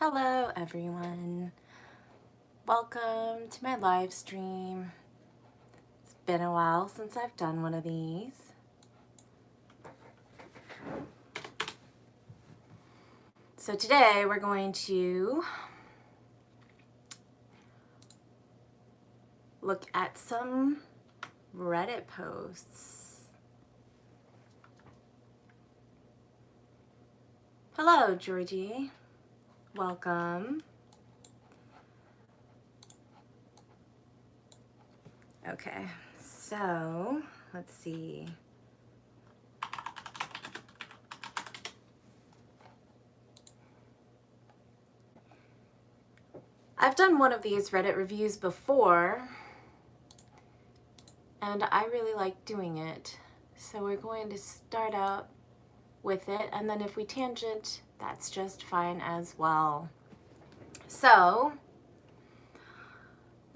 Hello everyone, welcome to my live stream. It's been a while since I've done one of these. So today we're going to look at some Reddit posts. Hello Georgie, welcome. Okay, so let's see. I've done one of these Reddit reviews before, and I really like doing it. So we're going to start out with it, and then if we tangent, that's just fine as well. So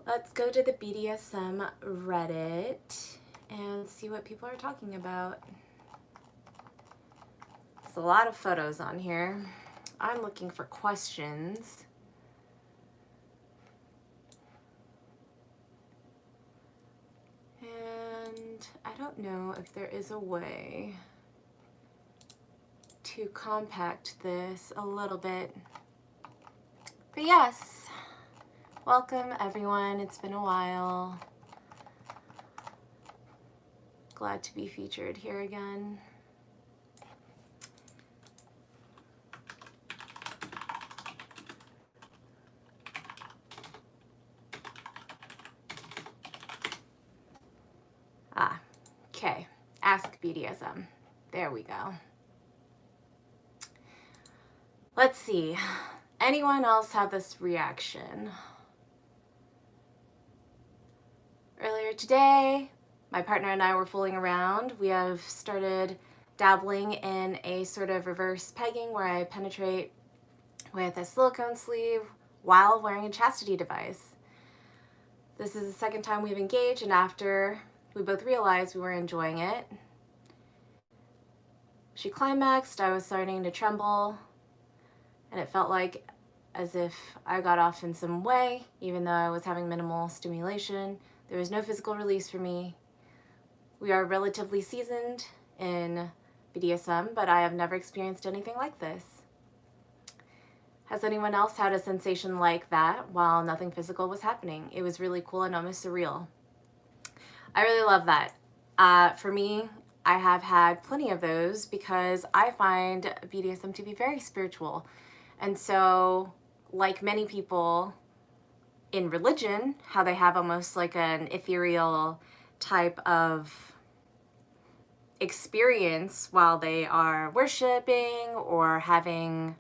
let's go to the BDSM Reddit and see what people are talking about. There's a lot of photos on here. I'm looking for questions. And I don't know if there is a way to compact this a little bit. But yes, welcome everyone. It's been a while. Glad to be featured here again. Okay, ask BDSM. There we go. Let's see. Anyone else have this reaction? Earlier today, my partner and I were fooling around. We have started dabbling in a sort of reverse pegging where I penetrate with a silicone sleeve while wearing a chastity device. This is the second time we've engaged, and after we both realized we were enjoying it, she climaxed, I was starting to tremble, and it felt like as if I got off in some way, even though I was having minimal stimulation. There was no physical release for me. We are relatively seasoned in BDSM, but I have never experienced anything like this. Has anyone else had a sensation like that while nothing physical was happening? It was really cool and almost surreal. I really love that. For me, I have had plenty of those because I find BDSM to be very spiritual. And so, like many people in religion, how they have almost like an ethereal type of experience while they are worshiping or having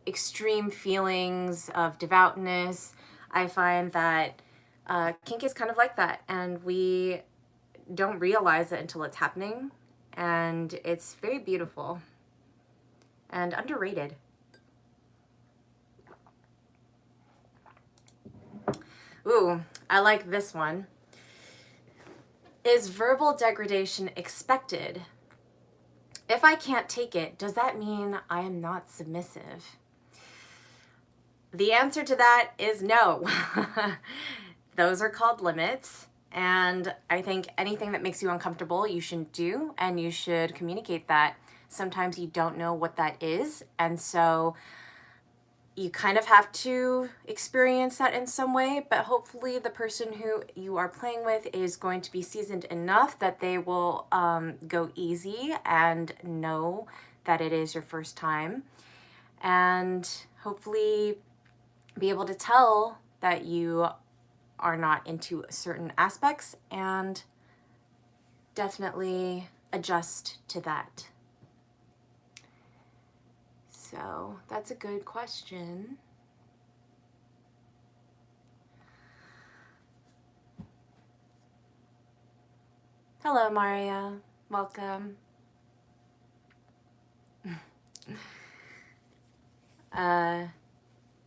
extreme feelings of devoutness, I find that kink is kind of like that, and we don't realize it until it's happening, and it's very beautiful and underrated. Ooh, I like this one. Is verbal degradation expected? If I can't take it, does that mean I am not submissive? The answer to that is no. Those are called limits, and I think anything that makes you uncomfortable you shouldn't do, and you should communicate that. Sometimes you don't know what that is, and so you kind of have to experience that in some way, but hopefully the person who you are playing with is going to be seasoned enough that they will go easy and know that it is your first time, and hopefully be able to tell that you are not into certain aspects and definitely adjust to that. So that's a good question. Hello, Maria. Welcome.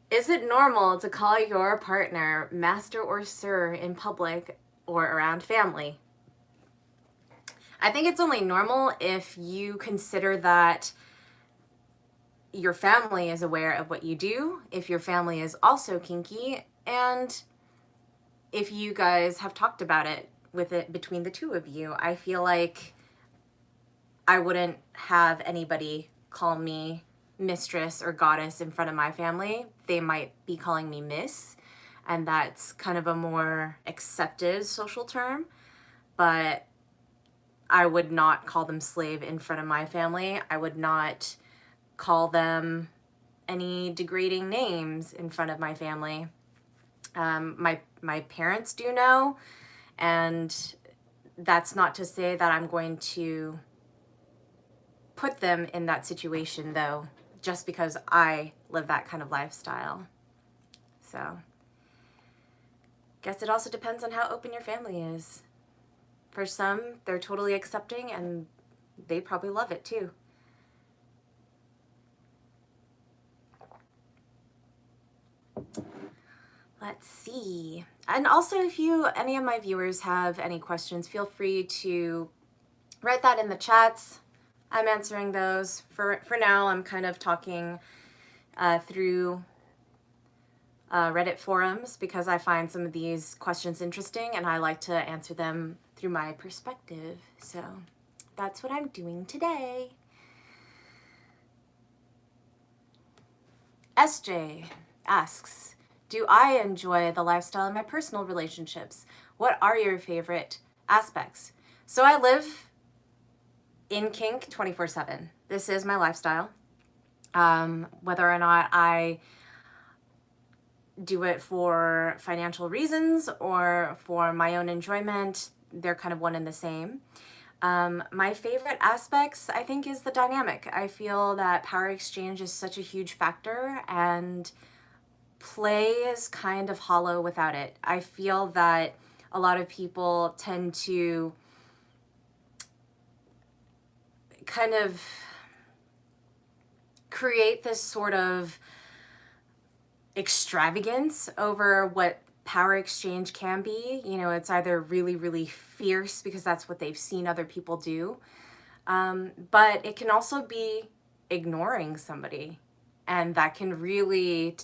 Is it normal to call your partner master or sir in public or around family? I think it's only normal if you consider that your family is aware of what you do, if your family is also kinky, and if you guys have talked about it between the two of you. I feel like I wouldn't have anybody call me mistress or goddess in front of my family. They might be calling me miss, and that's kind of a more accepted social term, but I would not call them slave in front of my family. I would not call them any degrading names in front of my family. My parents do know, and that's not to say that I'm going to put them in that situation, though, just because I live that kind of lifestyle. So, guess it also depends on how open your family is. For some, they're totally accepting, and they probably love it too. Let's see. And also, if any of my viewers have any questions, feel free to write that in the chats. I'm answering those. For now, I'm kind of talking through Reddit forums because I find some of these questions interesting and I like to answer them through my perspective. So that's what I'm doing today. SJ asks, do I enjoy the lifestyle in my personal relationships? What are your favorite aspects? So I live in kink 24/7. This is my lifestyle. Whether or not I do it for financial reasons or for my own enjoyment, they're kind of one and the same. My favorite aspects, I think, is the dynamic. I feel that power exchange is such a huge factor, and play is kind of hollow without it. I feel that a lot of people tend to kind of create this sort of extravagance over what power exchange can be. You know, it's either really, really fierce because that's what they've seen other people do, but it can also be ignoring somebody, and that can really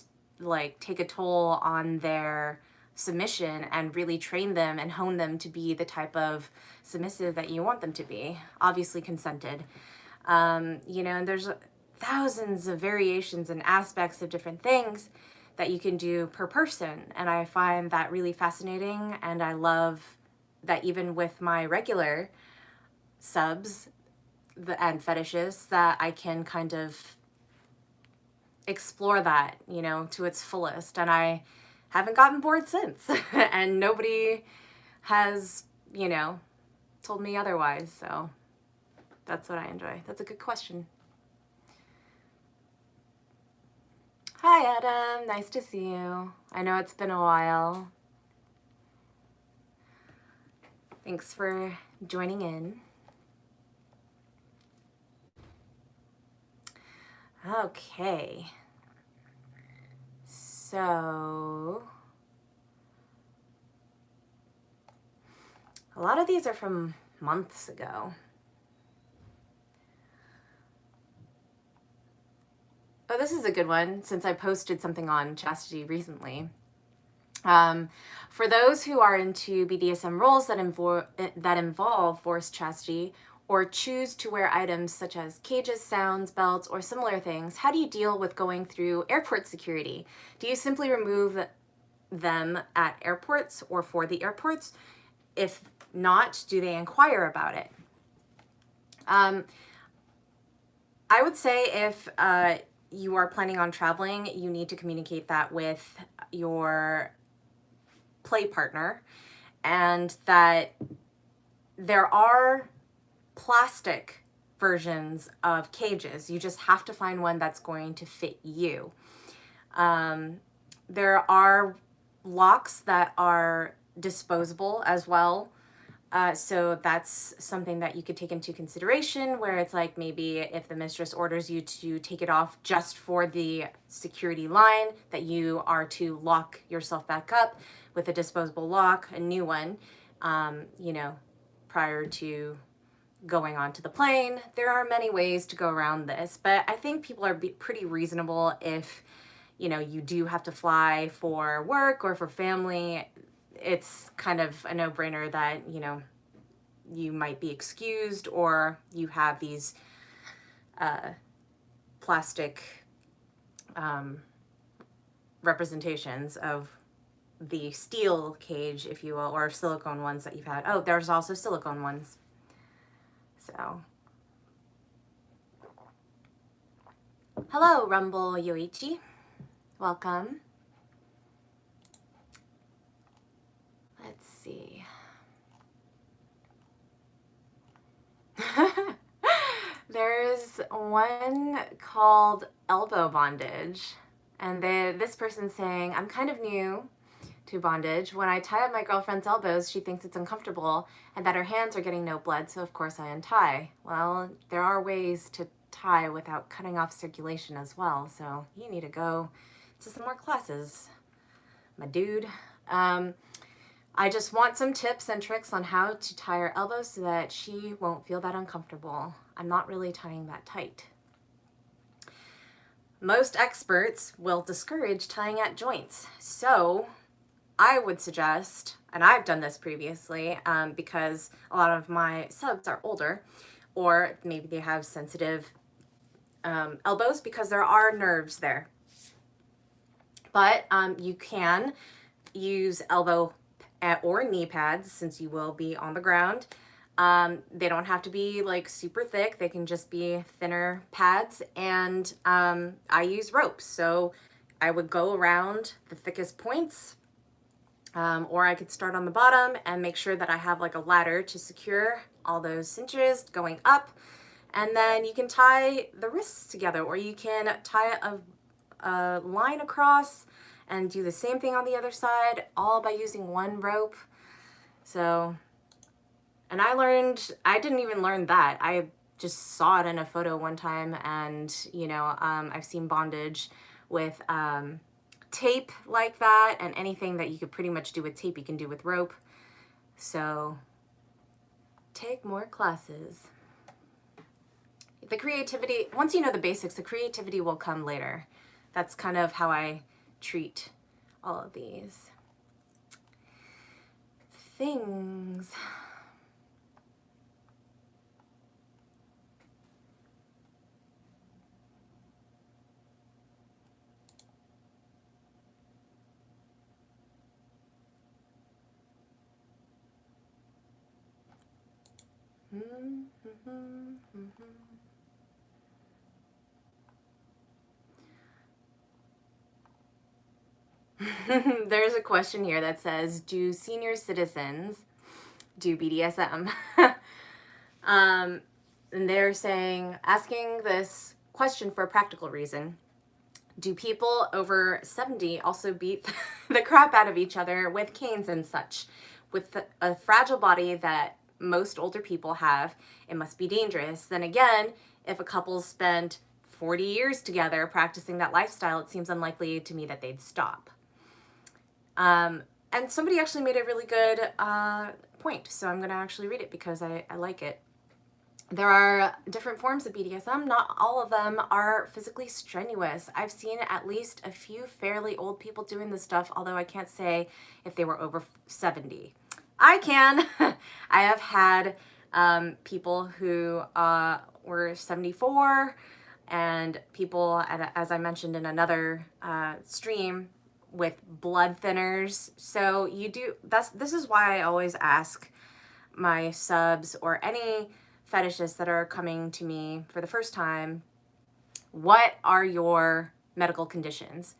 like take a toll on their submission and really train them and hone them to be the type of submissive that you want them to be, obviously consented. You know, and there's thousands of variations and aspects of different things that you can do per person, and I find that really fascinating, and I love that even with my regular subs and fetishes that I can kind of explore that, you know, to its fullest, and I haven't gotten bored since and nobody has, you know, told me otherwise, so that's what I enjoy. That's a good question. Hi, Adam. Nice to see you. I know it's been a while. Thanks for joining in. Okay. So, a lot of these are from months ago. Oh, this is a good one since I posted something on chastity recently. For those who are into BDSM roles that involve forced chastity or choose to wear items such as cages, sounds, belts, or similar things, how do you deal with going through airport security? Do you simply remove them at airports or for the airports? If not, do they inquire about it? I would say if you are planning on traveling, you need to communicate that with your play partner, and that there are plastic versions of cages. You just have to find one that's going to fit you. There are locks that are disposable as well. So that's something that you could take into consideration, where it's like maybe if the mistress orders you to take it off just for the security line, that you are to lock yourself back up with a disposable lock, a new one, you know, prior to going onto the plane. There are many ways to go around this, but I think people are pretty reasonable if, you know, you do have to fly for work or for family. It's kind of a no-brainer that, you know, you might be excused, or you have these plastic representations of the steel cage, if you will, or silicone ones that you've had. Oh, there's also silicone ones. So, hello, Rumble Yoichi. Welcome. Let's see. There's one called elbow bondage, and this person's saying, I'm kind of new to bondage. When I tie up my girlfriend's elbows, she thinks it's uncomfortable and that her hands are getting no blood, so of course I untie. Well, there are ways to tie without cutting off circulation as well, so you need to go to some more classes, my dude. I just want some tips and tricks on how to tie her elbows so that she won't feel that uncomfortable. I'm not really tying that tight. Most experts will discourage tying at joints, so I would suggest, and I've done this previously because a lot of my subs are older, or maybe they have sensitive elbows because there are nerves there. But you can use elbow or knee pads since you will be on the ground. They don't have to be like super thick. They can just be thinner pads. And I use ropes. So I would go around the thickest points, or I could start on the bottom and make sure that I have like a ladder to secure all those cinches going up. And then you can tie the wrists together, or you can tie a line across and do the same thing on the other side, all by using one rope. So, and I didn't even learn that. I just saw it in a photo one time, and, you know, I've seen bondage with tape like that, and anything that you could pretty much do with tape, you can do with rope. So, take more classes. The creativity, once you know the basics, the creativity will come later. That's kind of how I treat all of these things. There's a question here that says, do senior citizens do BDSM? And they're saying, asking this question for a practical reason. Do people over 70 also beat the crap out of each other with canes and such? With a fragile body that most older people have, it must be dangerous. Then again, if a couple spent 40 years together practicing that lifestyle, it seems unlikely to me that they'd stop. And somebody actually made a really good point, so I'm going to actually read it because I like it. There are different forms of BDSM. Not all of them are physically strenuous. I've seen at least a few fairly old people doing this stuff, although I can't say if they were over 70. I can. I have had people who were 74, and people, as I mentioned in another stream, with blood thinners. So you do, this is why I always ask my subs or any fetishists that are coming to me for the first time, what are your medical conditions?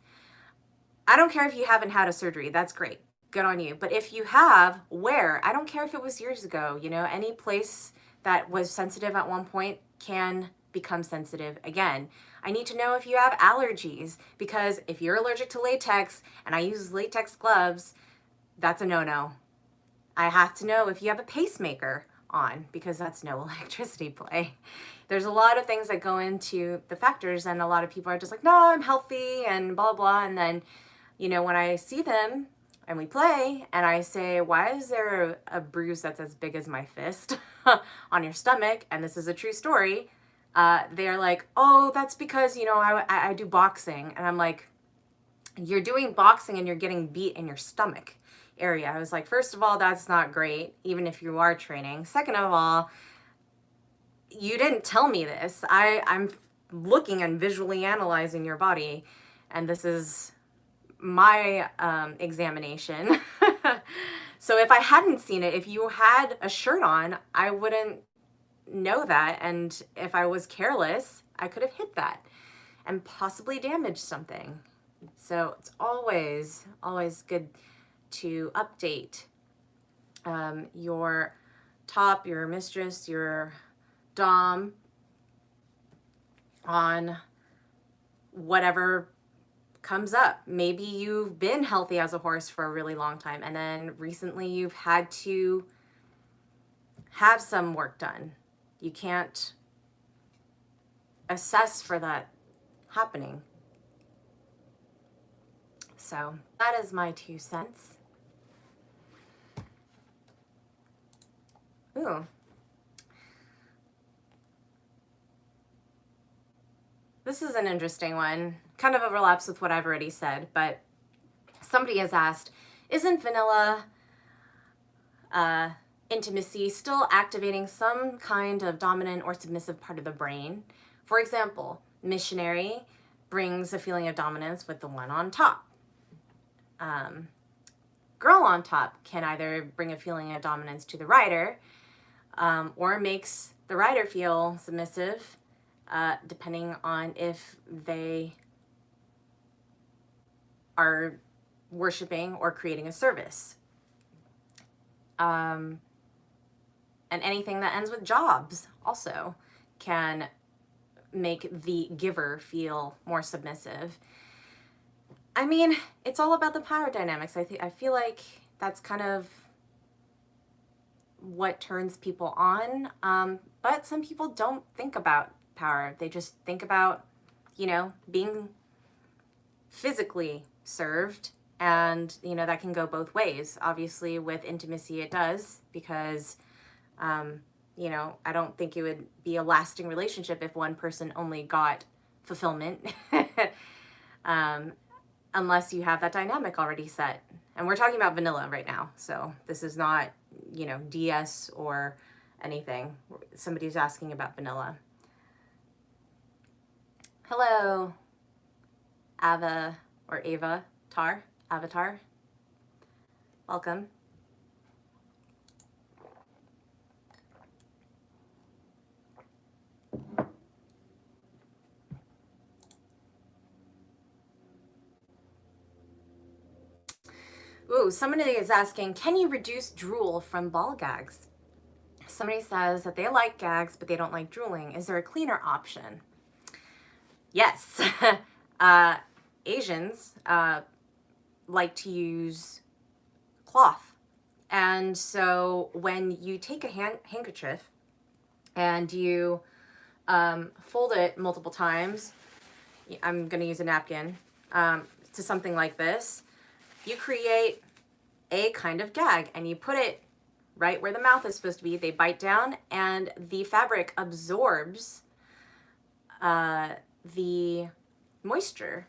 I don't care if you haven't had a surgery, that's great, good on you. But if you have, where? I don't care if it was years ago, you know, any place that was sensitive at one point can become sensitive again. I need to know if you have allergies, because if you're allergic to latex and I use latex gloves, that's a no-no. I have to know if you have a pacemaker on, because that's no electricity play. There's a lot of things that go into the factors, and a lot of people are just like, no, I'm healthy and blah, blah. And then, you know, when I see them and we play, and I say, why is there a bruise that's as big as my fist on your stomach? And this is a true story. They're like, oh, that's because, you know, I do boxing. And I'm like, you're doing boxing and you're getting beat in your stomach area. I was like, first of all, that's not great, even if you are training. Second of all, you didn't tell me this. I'm looking and visually analyzing your body, and this is my examination. So if I hadn't seen it, if you had a shirt on, I wouldn't know that. And if I was careless, I could have hit that and possibly damaged something. So it's always good to update your top, your mistress, your dom on whatever comes up. Maybe you've been healthy as a horse for a really long time, and then recently you've had to have some work done. You can't assess for that happening. So that is my 2 cents. Ooh. This is an interesting one. Kind of overlaps with what I've already said, but somebody has asked, isn't vanilla intimacy still activating some kind of dominant or submissive part of the brain? For example, missionary brings a feeling of dominance with the one on top. Girl on top can either bring a feeling of dominance to the rider, or makes the rider feel submissive, depending on if they are worshiping or creating a service. And anything that ends with jobs also can make the giver feel more submissive. I mean, it's all about the power dynamics. I feel like that's kind of what turns people on. But some people don't think about power. They just think about, you know, being physically served, and, you know, that can go both ways. Obviously, with intimacy, it does, because, you know, I don't think it would be a lasting relationship if one person only got fulfillment. Unless you have that dynamic already set. And we're talking about vanilla right now, so this is not, you know, DS or anything. Somebody's asking about vanilla. Hello, Ava or Ava Tar, Avatar. Welcome. Ooh, somebody is asking, can you reduce drool from ball gags? Somebody says that they like gags, but they don't like drooling. Is there a cleaner option? Yes. Asians like to use cloth. And so when you take a handkerchief and you fold it multiple times, I'm going to use a napkin, to something like this, you create a kind of gag, and you put it right where the mouth is supposed to be. They bite down, and the fabric absorbs the moisture.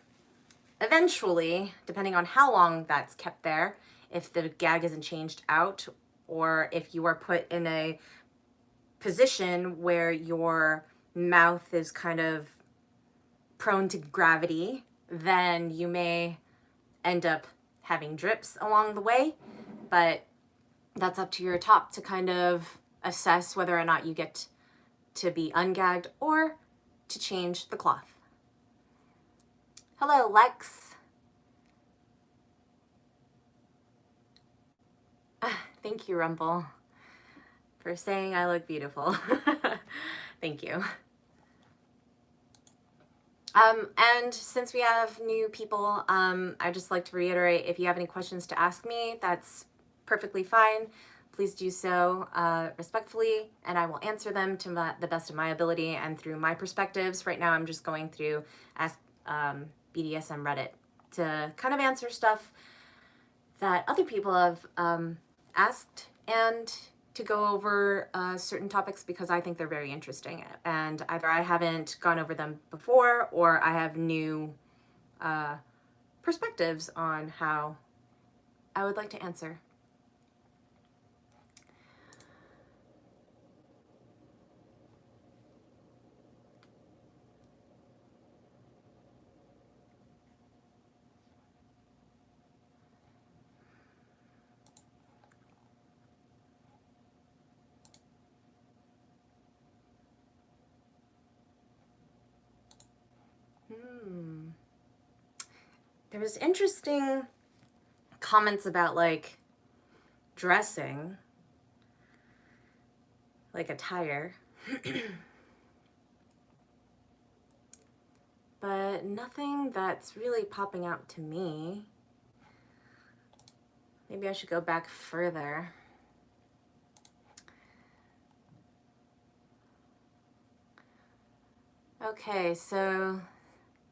Eventually, depending on how long that's kept there, if the gag isn't changed out, or if you are put in a position where your mouth is kind of prone to gravity, then you may end up having drips along the way, but that's up to your top to kind of assess whether or not you get to be ungagged or to change the cloth. Hello, Lex. Thank you, Rumble, for saying I look beautiful. Thank you. And since we have new people, I'd just like to reiterate, if you have any questions to ask me, that's perfectly fine. Please do so respectfully, and I will answer them to the best of my ability and through my perspectives. Right now, I'm just going through Ask BDSM Reddit to kind of answer stuff that other people have asked, and to go over certain topics because I think they're very interesting, and either I haven't gone over them before or I have new perspectives on how I would like to answer. There was interesting comments about like dressing, like attire, but nothing that's really popping out to me. Maybe I should go back further. Okay, so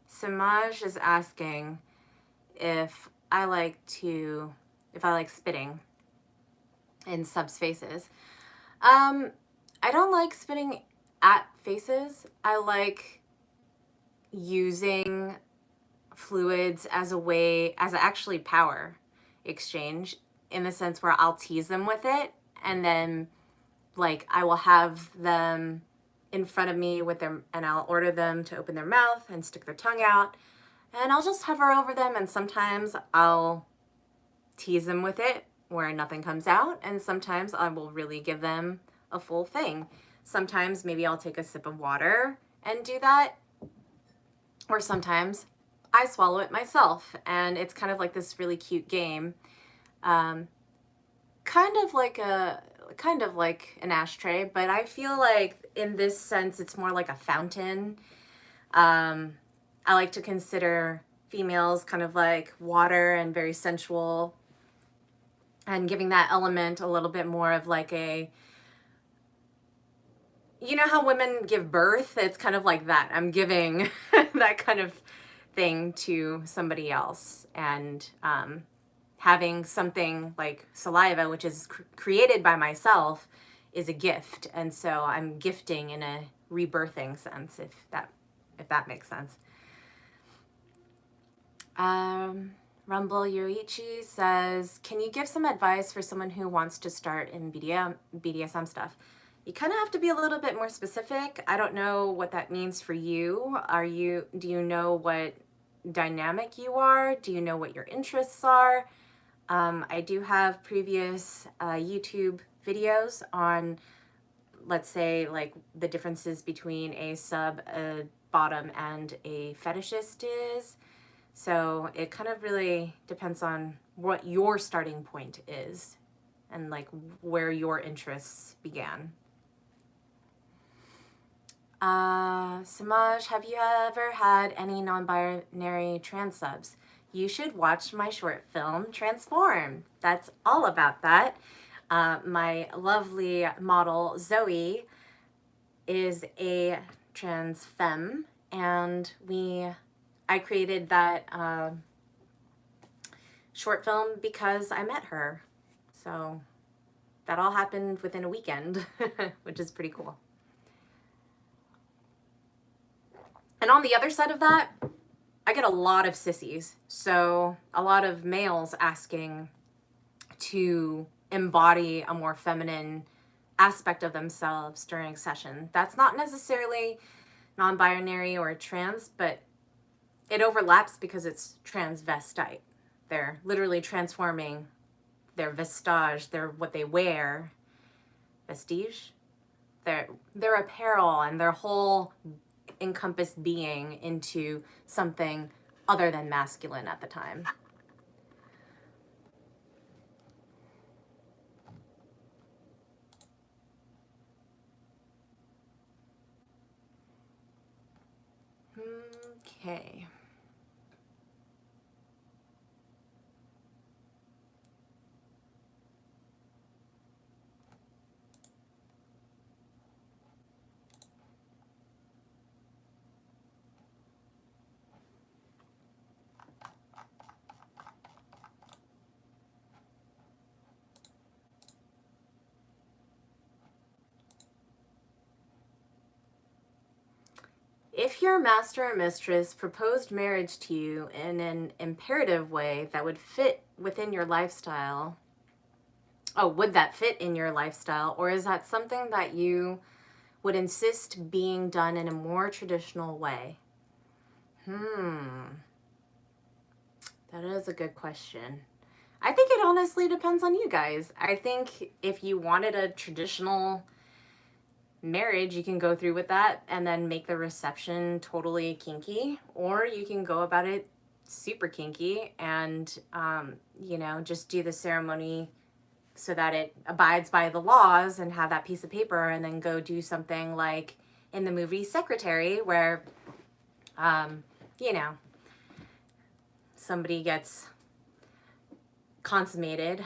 Samaj is asking if I like spitting in subs' faces. I don't like spitting at faces. I like using fluids as actually power exchange, in the sense where I'll tease them with it, and then like I will have them in front of me with them, and I'll order them to open their mouth and stick their tongue out, and I'll just hover over them, and sometimes I'll tease them with it where nothing comes out, and sometimes I will really give them a full thing. Sometimes maybe I'll take a sip of water and do that, or sometimes I swallow it myself, and it's kind of like this really cute game, kind of like an ashtray, but I feel like in this sense it's more like a fountain. I like to consider females kind of like water and very sensual, and giving that element a little bit more of like a, you know how women give birth? It's kind of like that. I'm giving that kind of thing to somebody else, and having something like saliva, which is created by myself, is a gift, and so I'm gifting in a rebirthing sense, if that makes sense. Rumble Yoichi says, can you give some advice for someone who wants to start in BDSM stuff? You kind of have to be a little bit more specific. I don't know what that means for you. Do you know what dynamic you are? Do you know what your interests are? I do have previous YouTube videos on, let's say, like the differences between a sub, a bottom, and a fetishist is. So it kind of really depends on what your starting point is and like where your interests began. Samaj, have you ever had any non-binary trans subs? You should watch my short film, Transform. That's all about that. My lovely model, Zoe, is a trans femme, and I created that short film because I met her. So that all happened within a weekend, which is pretty cool. And on the other side of that, I get a lot of sissies. So a lot of males asking to embody a more feminine aspect of themselves during session. That's not necessarily non-binary or trans, but it overlaps because it's transvestite. They're literally transforming their vestige, what they wear, vestige, their apparel and their whole encompassed being into something other than masculine at the time. Okay. If your master or mistress proposed marriage to you in an imperative way that would fit within your lifestyle, oh, would that fit in your lifestyle? Or is that something that you would insist being done in a more traditional way? That is a good question. I think it honestly depends on you guys. I think if you wanted a traditional marriage, you can go through with that and then make the reception totally kinky, or you can go about it super kinky and, you know, just do the ceremony so that it abides by the laws and have that piece of paper, and then go do something like in the movie Secretary where, you know, somebody gets consummated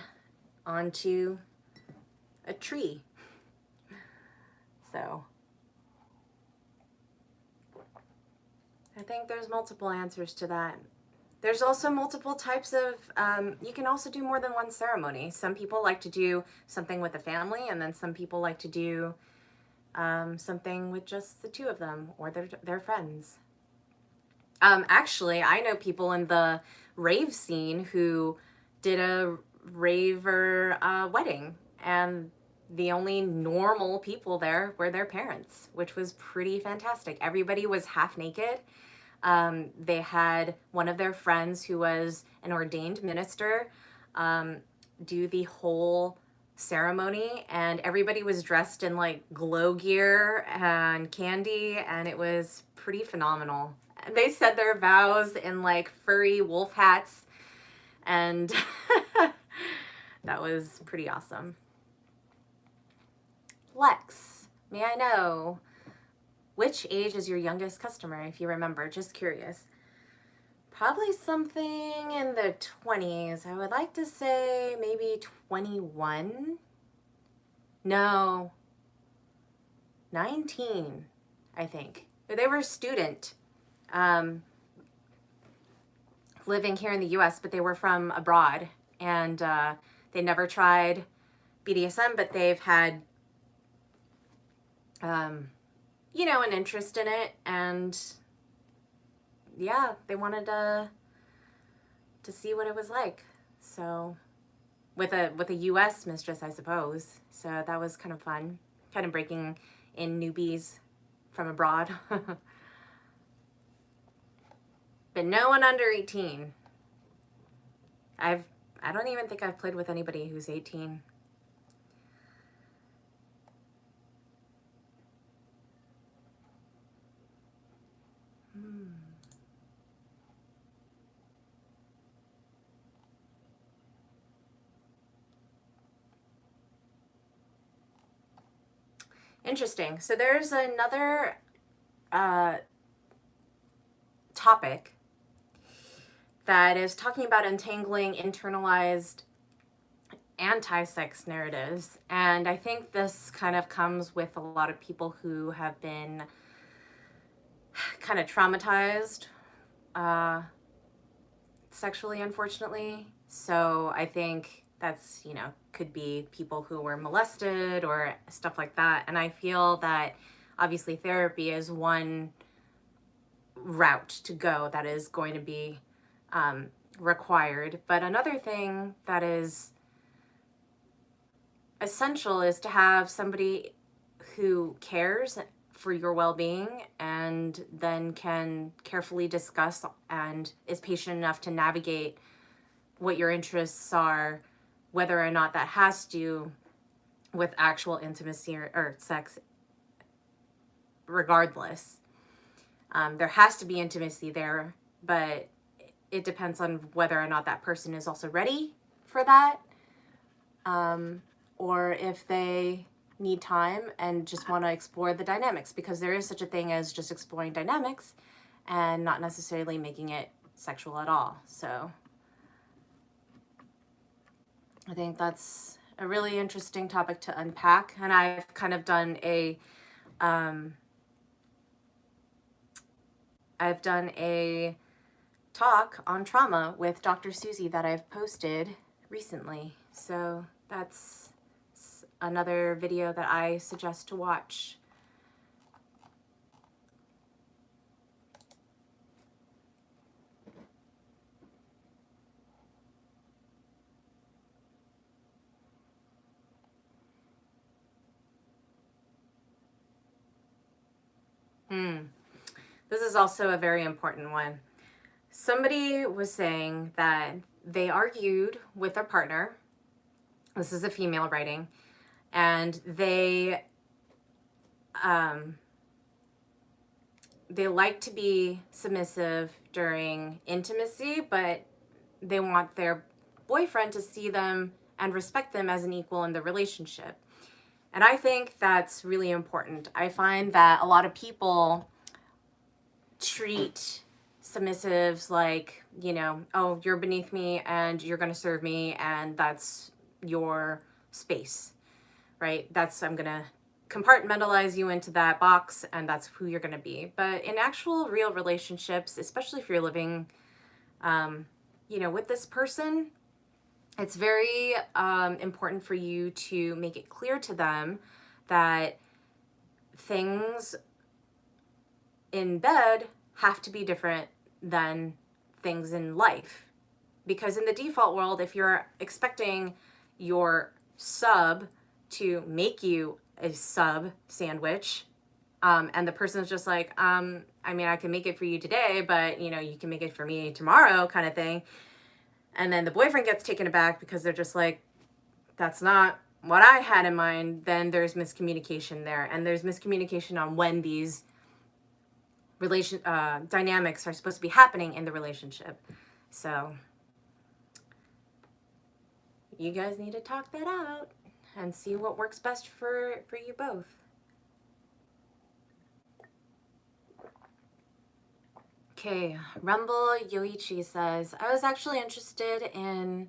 onto a tree. So I think there's multiple answers to that. There's also multiple types of, you can also do more than one ceremony. Some people like to do something with the family, and then some people like to do something with just the two of them or their friends. Actually, I know people in the rave scene who did a raver wedding, and the only normal people there were their parents, which was pretty fantastic. Everybody was half naked. They had one of their friends who was an ordained minister do the whole ceremony, and everybody was dressed in like glow gear and candy, and it was pretty phenomenal. They said their vows in like furry wolf hats, and that was pretty awesome. Lex, may I know which age is your youngest customer, if you remember? Just curious. Probably something in the 20s. I would like to say maybe 21. No, 19, I think. They were a student living here in the US, but they were from abroad, and they never tried BDSM, but they've had, you know, an interest in it, and yeah, they wanted to see what it was like. So with a US mistress, I suppose. So that was kind of fun, kind of breaking in newbies from abroad. But no one under 18. I don't even think I've played with anybody who's 18. Interesting. So there's another topic that is talking about untangling internalized anti-sex narratives. And I think this kind of comes with a lot of people who have been kind of traumatized sexually, unfortunately. So I think that's, you know, could be people who were molested or stuff like that. And I feel that obviously therapy is one route to go that is going to be required. But another thing that is essential is to have somebody who cares for your well-being and then can carefully discuss and is patient enough to navigate what your interests are, whether or not that has to do with actual intimacy or sex. Regardless, there has to be intimacy there, but it depends on whether or not that person is also ready for that, or if they need time and just want to explore the dynamics, because there is such a thing as just exploring dynamics and not necessarily making it sexual at all. So I think that's a really interesting topic to unpack, and I've kind of done a talk on trauma with Dr. Susie that I've posted recently. So that's another video that I suggest to watch. This is also a very important one. Somebody was saying that they argued with their partner. This is a female writing. And they like to be submissive during intimacy, but they want their boyfriend to see them and respect them as an equal in the relationship. And I think that's really important. I find that a lot of people treat submissives like, you know, oh, you're beneath me and you're going to serve me and that's your space, right? I'm going to compartmentalize you into that box and that's who you're going to be. But in actual real relationships, especially if you're living, you know, with this person, it's very important for you to make it clear to them that things in bed have to be different than things in life. Because in the default world, if you're expecting your sub to make you a sub sandwich, and the person's just like, I mean, I can make it for you today, but, you know, you can make it for me tomorrow kind of thing. And then the boyfriend gets taken aback because they're just like, that's not what I had in mind. Then there's miscommunication there. And there's miscommunication on when these dynamics are supposed to be happening in the relationship. So you guys need to talk that out and see what works best for you both. Okay, Rumble Yoichi says, I was actually interested in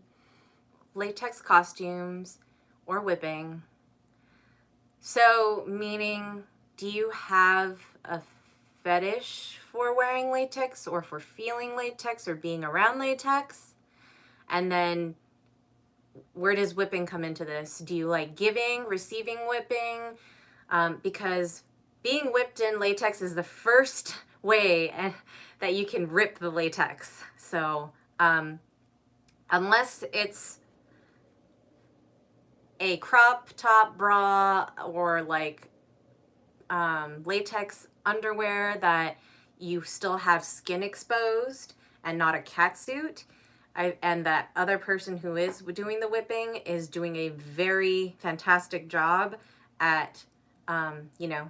latex costumes or whipping. So, meaning, do you have a fetish for wearing latex or for feeling latex or being around latex? And then where does whipping come into this? Do you like giving, receiving whipping? Because being whipped in latex is the first way that you can rip the latex. So unless it's a crop top bra or like latex underwear that you still have skin exposed and not a catsuit, and that other person who is doing the whipping is doing a very fantastic job at, you know,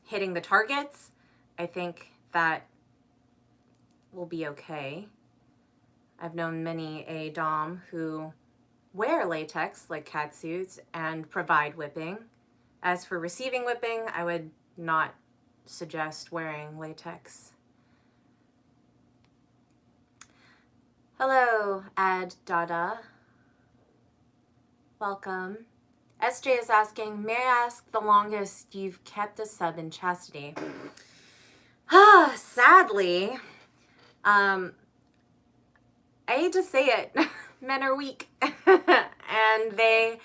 hitting the targets, I think that will be okay. I've known many a dom who wear latex like catsuits and provide whipping. As for receiving whipping, I would not suggest wearing latex. Hello, Ad Dada. Welcome. SJ is asking, may I ask the longest you've kept a sub in chastity? Sadly, I hate to say it, men are weak and they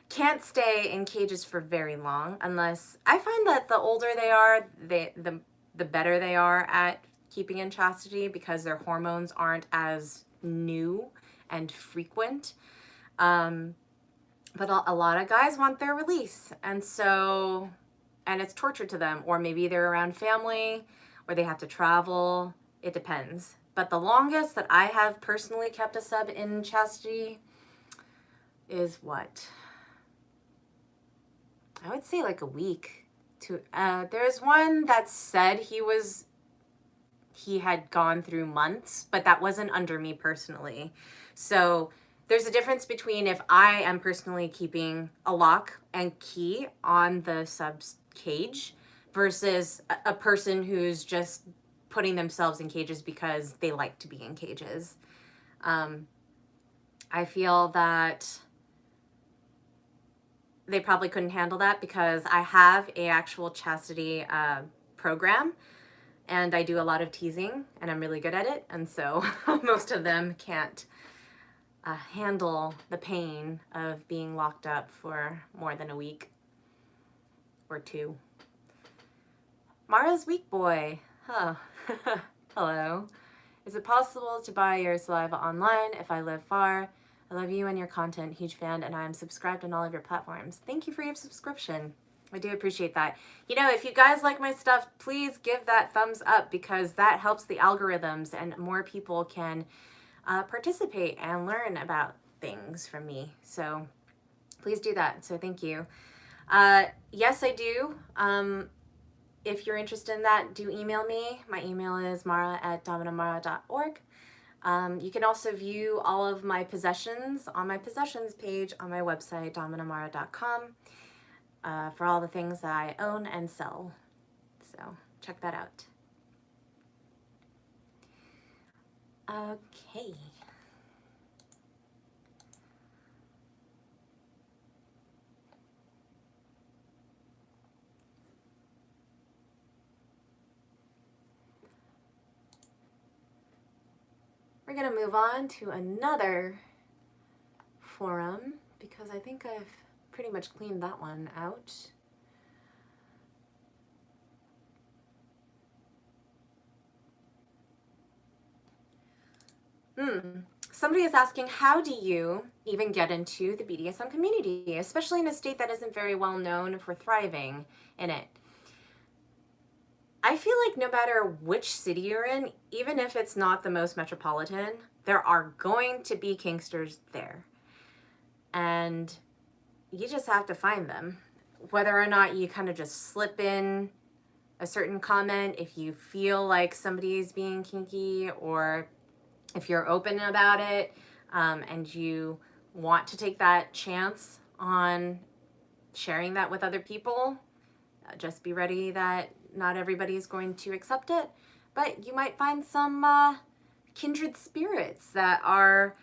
can't stay in cages for very long, unless I find that the older they are, the better they are at keeping in chastity because their hormones aren't as new and frequent. But a lot of guys want their release, and it's torture to them, or maybe they're around family or they have to travel. It depends. But the longest that I have personally kept a sub in chastity is what? I would say like a week. There's one that said he had gone through months, but that wasn't under me personally. So there's a difference between if I am personally keeping a lock and key on the sub's cage versus a person who's just putting themselves in cages because they like to be in cages. I feel that they probably couldn't handle that because I have a actual chastity program and I do a lot of teasing and I'm really good at it. And so most of them can't handle the pain of being locked up for more than a week or two. Mara's weak boy. Huh. Hello. Is it possible to buy your saliva online if I live far? I love you and your content. Huge fan, and I am subscribed on all of your platforms. Thank you for your subscription. I do appreciate that. You know, if you guys like my stuff, please give that thumbs up, because that helps the algorithms and more people can participate and learn about things from me. So please do that. So thank you. Yes, I do. If you're interested in that, do email me. My email is mara@dominamarra.org. You can also view all of my possessions on my possessions page on my website, 𝕂𝕚𝕟𝕪.com, for all the things that I own and sell. So check that out. Okay. We're going to move on to another forum, because I think I've pretty much cleaned that one out. Somebody is asking, how do you even get into the BDSM community, especially in a state that isn't very well known for thriving in it? I feel like no matter which city you're in, even if it's not the most metropolitan, there are going to be kinksters there. And you just have to find them. Whether or not you kind of just slip in a certain comment if you feel like somebody's being kinky, or if you're open about it, and you want to take that chance on sharing that with other people, just be ready that not everybody is going to accept it, but you might find some kindred spirits that are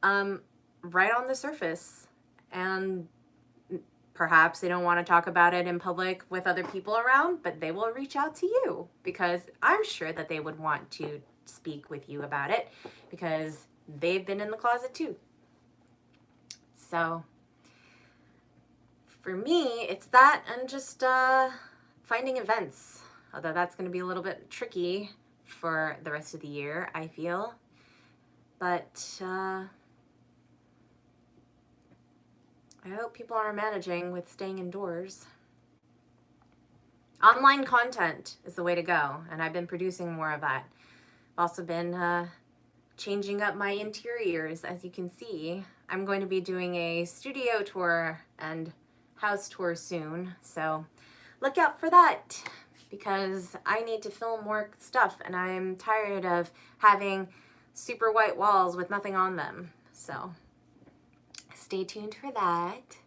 right on the surface, and perhaps they don't want to talk about it in public with other people around, but they will reach out to you, because I'm sure that they would want to speak with you about it, because they've been in the closet too. So for me, it's that, and just finding events, although that's going to be a little bit tricky for the rest of the year, I feel. But I hope people are managing with staying indoors. Online content is the way to go, and I've been producing more of that. I've also been changing up my interiors, as you can see. I'm going to be doing a studio tour and house tour soon, so look out for that, because I need to film more stuff, and I'm tired of having super white walls with nothing on them. So stay tuned for that.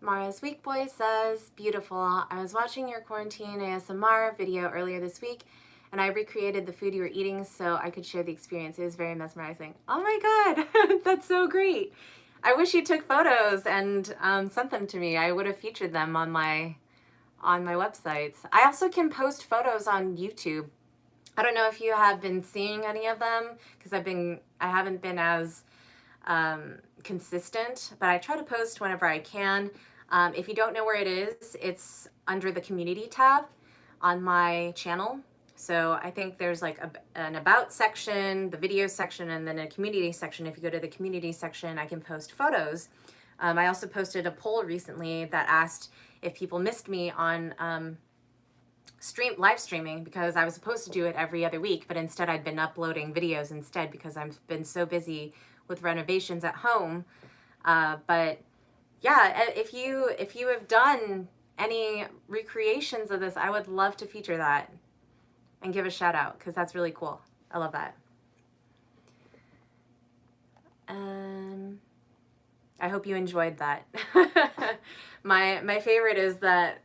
Mara's Week Boy says, beautiful. I was watching your quarantine ASMR video earlier this week, and I recreated the food you were eating so I could share the experience. It was very mesmerizing. Oh my God, that's so great. I wish you took photos and sent them to me. I would have featured them on my websites. I also can post photos on YouTube. I don't know if you have been seeing any of them, because I haven't been as consistent, but I try to post whenever I can. If you don't know where it is, it's under the community tab on my channel. So I think there's like an about section, the video section, and then a community section. If you go to the community section, I can post photos. I also posted a poll recently that asked if people missed me on live streaming, because I was supposed to do it every other week, but instead I'd been uploading videos instead, because I've been so busy with renovations at home. But yeah, if you have done any recreations of this, I would love to feature that and give a shout out, because that's really cool. I love that. I hope you enjoyed that. My favorite is the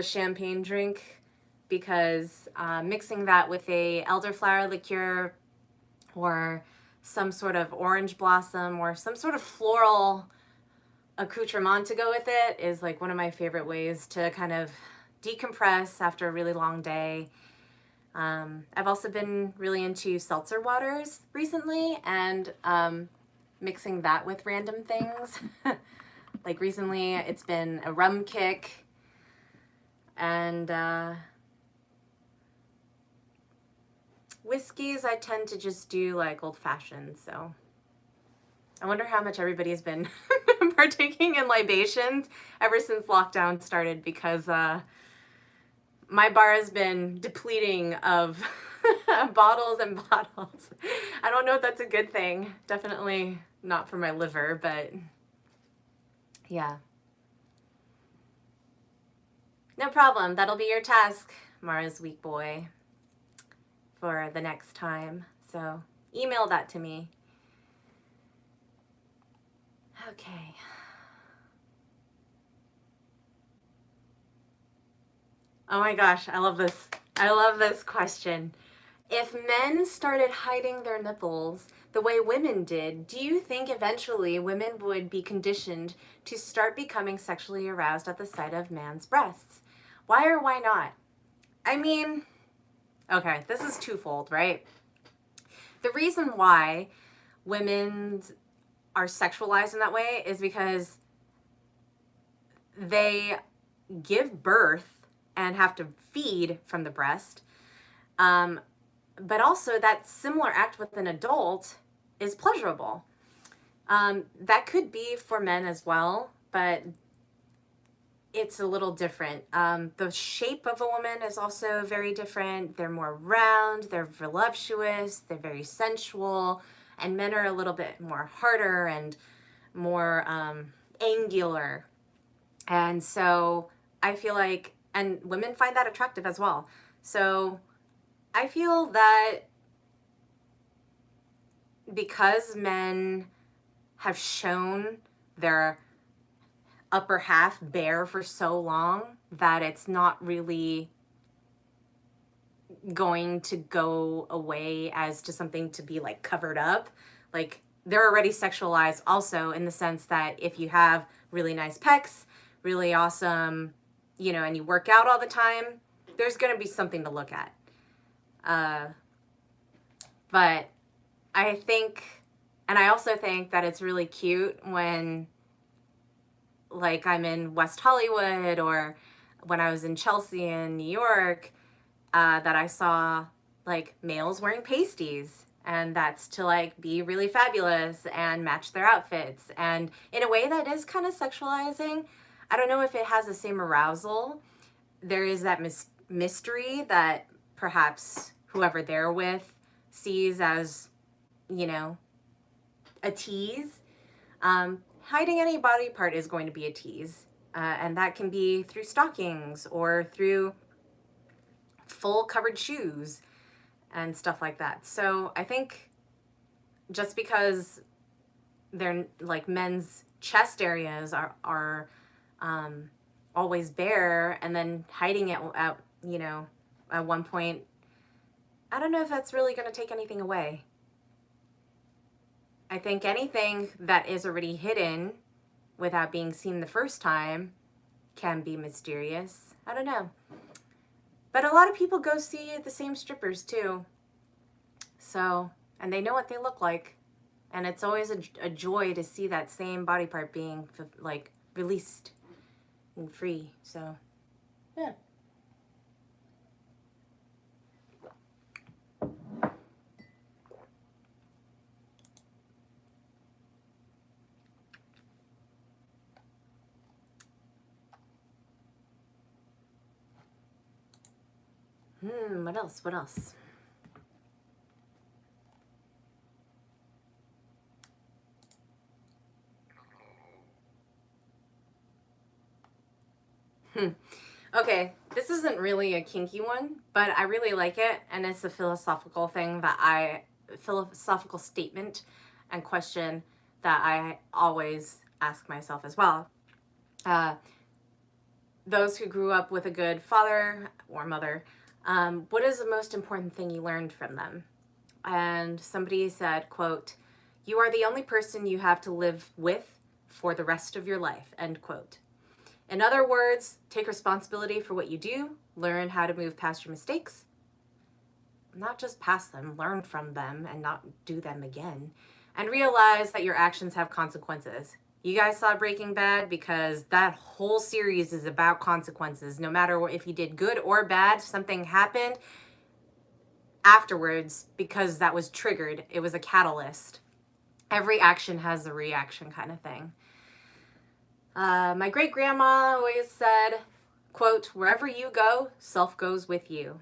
champagne drink, because mixing that with a elderflower liqueur or some sort of orange blossom or some sort of floral accoutrement to go with it is like one of my favorite ways to kind of decompress after a really long day. I've also been really into seltzer waters recently, and mixing that with random things. Like recently it's been a rum kick, and Whiskeys, I tend to just do like old fashioned, so I wonder how much everybody's been partaking in libations ever since lockdown started, because my bar has been depleting of bottles and bottles. I don't know if that's a good thing. Definitely not for my liver, but yeah. No problem. That'll be your task, Mara's weak boy, for the next time. So email that to me. Okay. Oh my gosh, I love this. I love this question. If men started hiding their nipples the way women did, do you think eventually women would be conditioned to start becoming sexually aroused at the sight of man's breasts? Why or why not? I mean, okay, this is twofold, right? The reason why women are sexualized in that way is because they give birth and have to feed from the breast. But also that similar act with an adult is pleasurable. That could be for men as well, but it's a little different. The shape of a woman is also very different. They're more round, they're voluptuous, they're very sensual, and men are a little bit more harder and more angular. And so I feel like, and women find that attractive as well. So I feel that because men have shown their upper half bare for so long, that it's not really going to go away as to something to be like covered up. Like, they're already sexualized also in the sense that if you have really nice pecs, really awesome, you know, and you work out all the time, there's going to be something to look at. But I think, and I also think that it's really cute when, like, I'm in West Hollywood or when I was in Chelsea in New York, that I saw like males wearing pasties, and that's to like be really fabulous and match their outfits, and in a way that is kind of sexualizing. I don't know if it has the same arousal. There is that mystery that perhaps whoever they're with sees as, you know, a tease. Hiding any body part is going to be a tease, and that can be through stockings or through full covered shoes and stuff like that. So I think just because they're like men's chest areas are always bare, and then hiding it at, you know, at one point, I don't know if that's really going to take anything away. I think anything that is already hidden without being seen the first time can be mysterious. I don't know. But a lot of people go see the same strippers too. So, and they know what they look like. And it's always a joy to see that same body part being like released and free. So, yeah. What else? What else? Okay, this isn't really a kinky one, but I really like it, and it's a philosophical thing philosophical statement and question that I always ask myself as well. Those who grew up with a good father or mother, what is the most important thing you learned from them? And somebody said, quote, "You are the only person you have to live with for the rest of your life," end quote. In other words, take responsibility for what you do, learn how to move past your mistakes, not just past them, learn from them and not do them again, and realize that your actions have consequences. You guys saw Breaking Bad because that whole series is about consequences. No matter if you did good or bad, something happened. afterwards because that was triggered. It was a catalyst. Every action has a reaction kind of thing. My great-grandma always said, quote, "Wherever you go, self goes with you."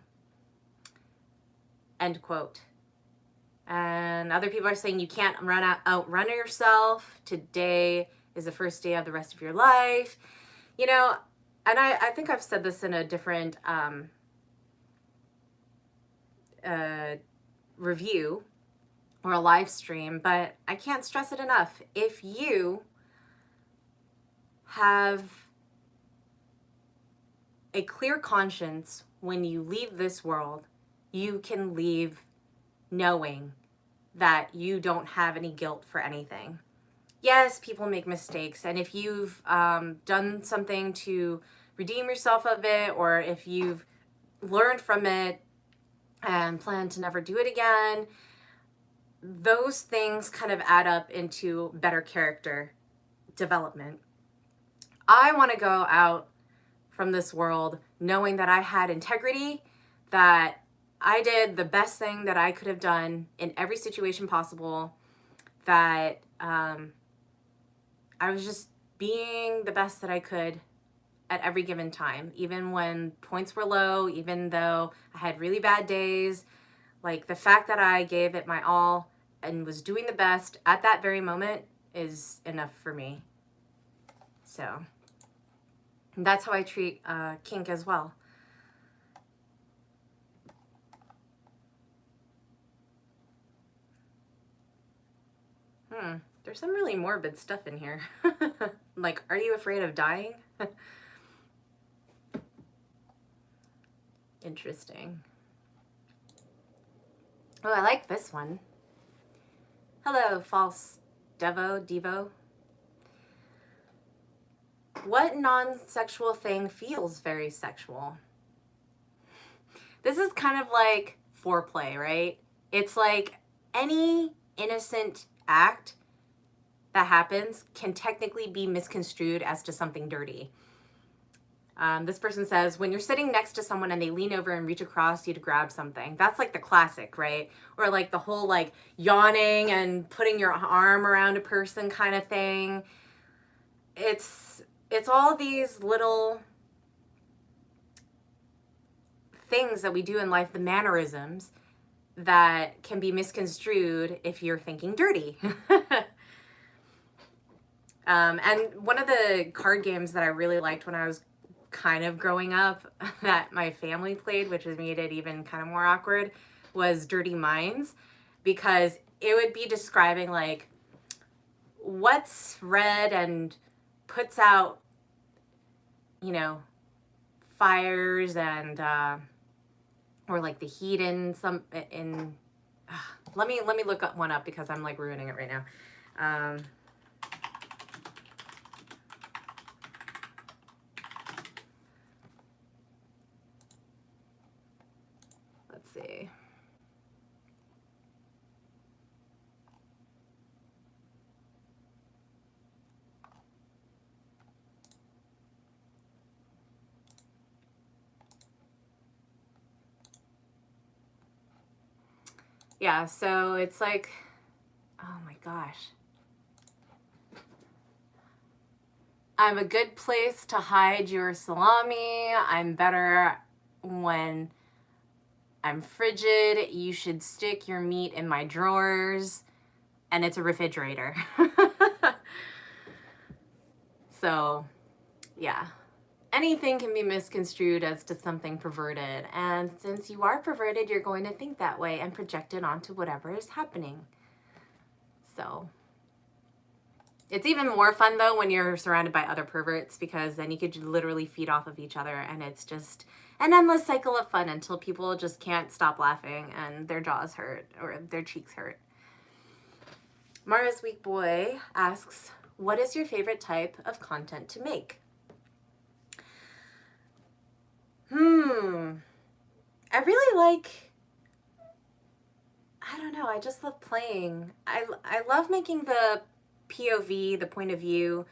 End quote. And other people are saying you can't outrun yourself. Today is the first day of the rest of your life. You know, and I think I've said this in a different review or a live stream, but I can't stress it enough. If you have a clear conscience when you leave this world, you can leave knowing that you don't have any guilt for anything. Yes, people make mistakes, and if you've done something to redeem yourself of it, or if you've learned from it and plan to never do it again, those things kind of add up into better character development. I want to go out from this world knowing that I had integrity, that I did the best thing that I could have done in every situation possible, that I was just being the best that I could at every given time, even when points were low, even though I had really bad days. Like, the fact that I gave it my all and was doing the best at that very moment is enough for me. So that's how I treat kink as well. There's some really morbid stuff in here. Like, are you afraid of dying? Interesting. Oh, I like this one. Hello, false Devo. What non-sexual thing feels very sexual? This is kind of like foreplay, right? It's like any innocent act that happens can technically be misconstrued as to something dirty. This person says, when you're sitting next to someone and they lean over and reach across you to grab something, that's like the classic, right? Or like the whole like yawning and putting your arm around a person kind of thing. It's all these little things that we do in life, the mannerisms, that can be misconstrued if you're thinking dirty. And one of the card games that I really liked when I was kind of growing up that my family played, which has made it even kind of more awkward, was Dirty Minds, because it would be describing like what's red and puts out, you know, fires and or like the heat in some in let me look up one up because I'm like ruining it right now. Let's see. Yeah, so it's like, oh my gosh. I'm a good place to hide your salami. I'm better when I'm frigid. You should stick your meat in my drawers. And it's a refrigerator. So, yeah. Anything can be misconstrued as to something perverted. And since you are perverted, you're going to think that way and project it onto whatever is happening. So it's even more fun, though, when you're surrounded by other perverts, because then you could literally feed off of each other, and it's just an endless cycle of fun until people just can't stop laughing and their jaws hurt or their cheeks hurt. Mara's Weak Boy asks, what is your favorite type of content to make? I really like, I don't know, I just love playing. I love making the POV, the point of view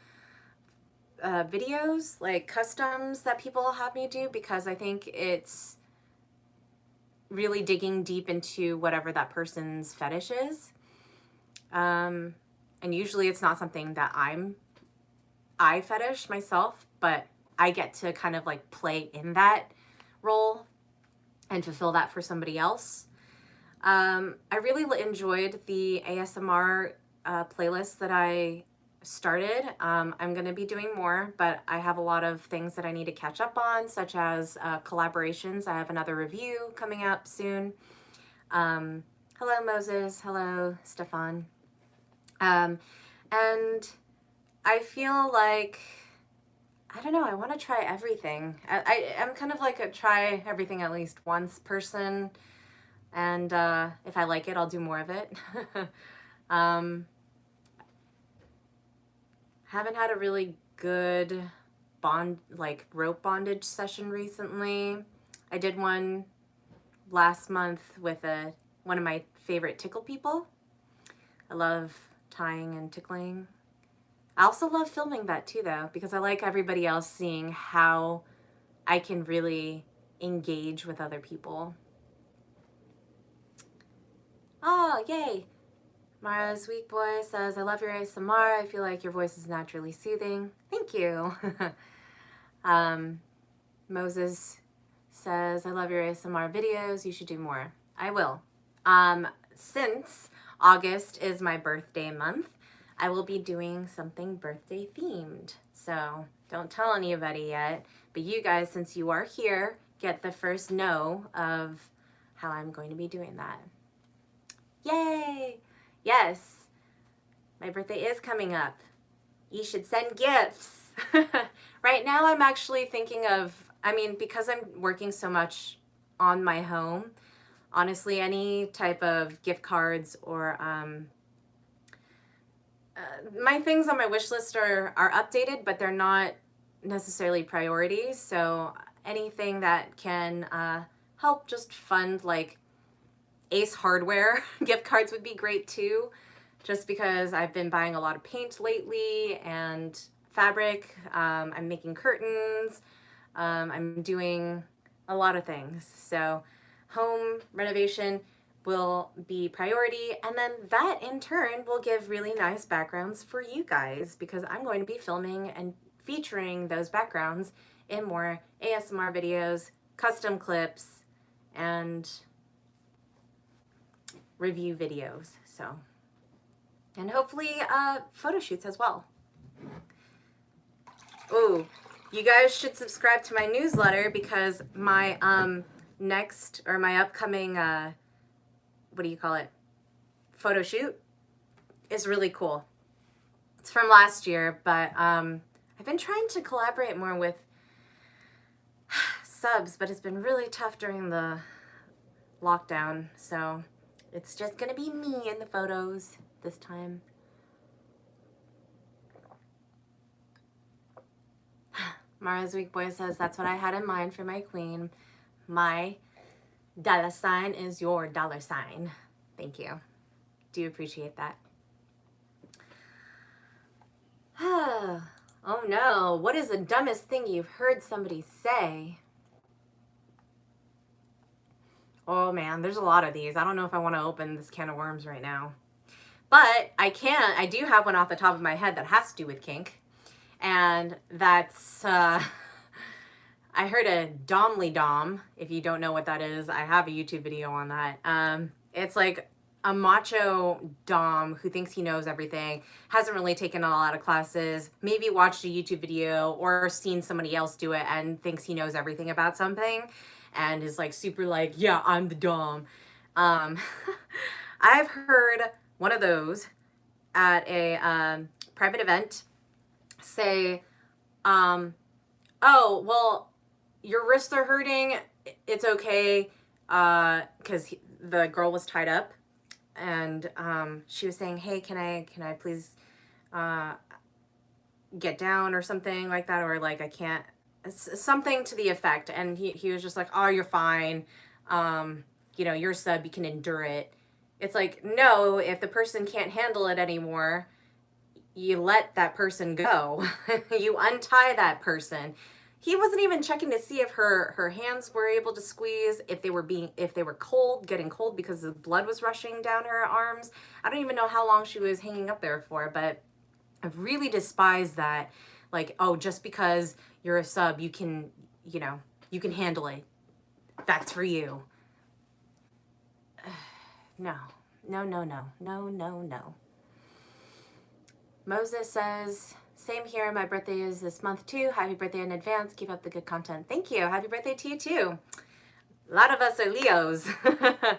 videos, like customs that people have me do, because I think it's really digging deep into whatever that person's fetish is. And usually it's not something that I fetish myself, but I get to kind of like play in that role and fulfill that for somebody else. I really enjoyed the ASMR playlist that I started. I'm going to be doing more, but I have a lot of things that I need to catch up on, such as collaborations. I have another review coming up soon. Hello, Moses. Hello, Stefan. And I feel like, I don't know, I want to try everything. I'm kind of like a try everything at least once person. And if I like it, I'll do more of it. Haven't had a really good rope bondage session recently. I did one last month with one of my favorite tickle people. I love tying and tickling. I also love filming that too, though, because I like everybody else seeing how I can really engage with other people. Oh, yay! Mara's Weak Boy says, I love your ASMR. I feel like your voice is naturally soothing. Thank you. Moses says, I love your ASMR videos. You should do more. I will. Since August is my birthday month, I will be doing something birthday themed. So don't tell anybody yet. But you guys, since you are here, get the first know of how I'm going to be doing that. Yay! Yes, my birthday is coming up. You should send gifts. Right now I'm actually thinking of, because I'm working so much on my home, honestly, any type of gift cards or my things on my wish list are updated, but they're not necessarily priorities. So anything that can help just fund like Ace Hardware gift cards would be great too, just because I've been buying a lot of paint lately and fabric. I'm making curtains. I'm doing a lot of things. So home renovation will be priority, and then that in turn will give really nice backgrounds for you guys, because I'm going to be filming and featuring those backgrounds in more ASMR videos, custom clips, and review videos. So, and hopefully photo shoots as well. Oh, you guys should subscribe to my newsletter, because my my upcoming what do you call it, photo shoot is really cool. It's from last year, but I've been trying to collaborate more with subs, but it's been really tough during the lockdown, so it's just gonna be me in the photos this time. Mara's Weak Boy says, that's what I had in mind for my queen. My $sign is your $sign. Thank you. Do appreciate that. Oh no, what is the dumbest thing you've heard somebody say? Oh man, there's a lot of these. I don't know if I want to open this can of worms right now. But I do have one off the top of my head that has to do with kink. And that's, I heard a domly dom. If you don't know what that is, I have a YouTube video on that. It's like a macho dom who thinks he knows everything, hasn't really taken a lot of classes, maybe watched a YouTube video or seen somebody else do it and thinks he knows everything about something and is like super like, yeah, I'm the dom. I've heard one of those at a private event say, oh, well, your wrists are hurting, it's okay, because the girl was tied up, and she was saying, hey, can I please get down or something like that, or like I can't, something to the effect, and he was just like, oh, you're fine, you know, you're a sub, you can endure it. It's like, no, if the person can't handle it anymore, you let that person go. You untie that person. He wasn't even checking to see if her hands were able to squeeze, if they were cold, getting cold because the blood was rushing down her arms. I don't even know how long she was hanging up there for, but I really despise that. Like, oh, just because you're a sub, you can handle it. That's for you. No. No, no, no. No, no, no. Moses says, same here. My birthday is this month too. Happy birthday in advance. Keep up the good content. Thank you. Happy birthday to you too. A lot of us are Leos. A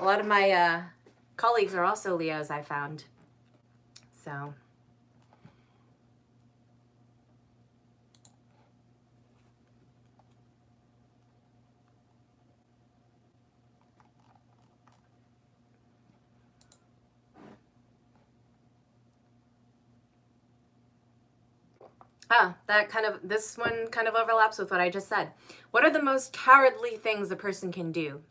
lot of my colleagues are also Leos, I found. So. This one kind of overlaps with what I just said. What are the most cowardly things a person can do?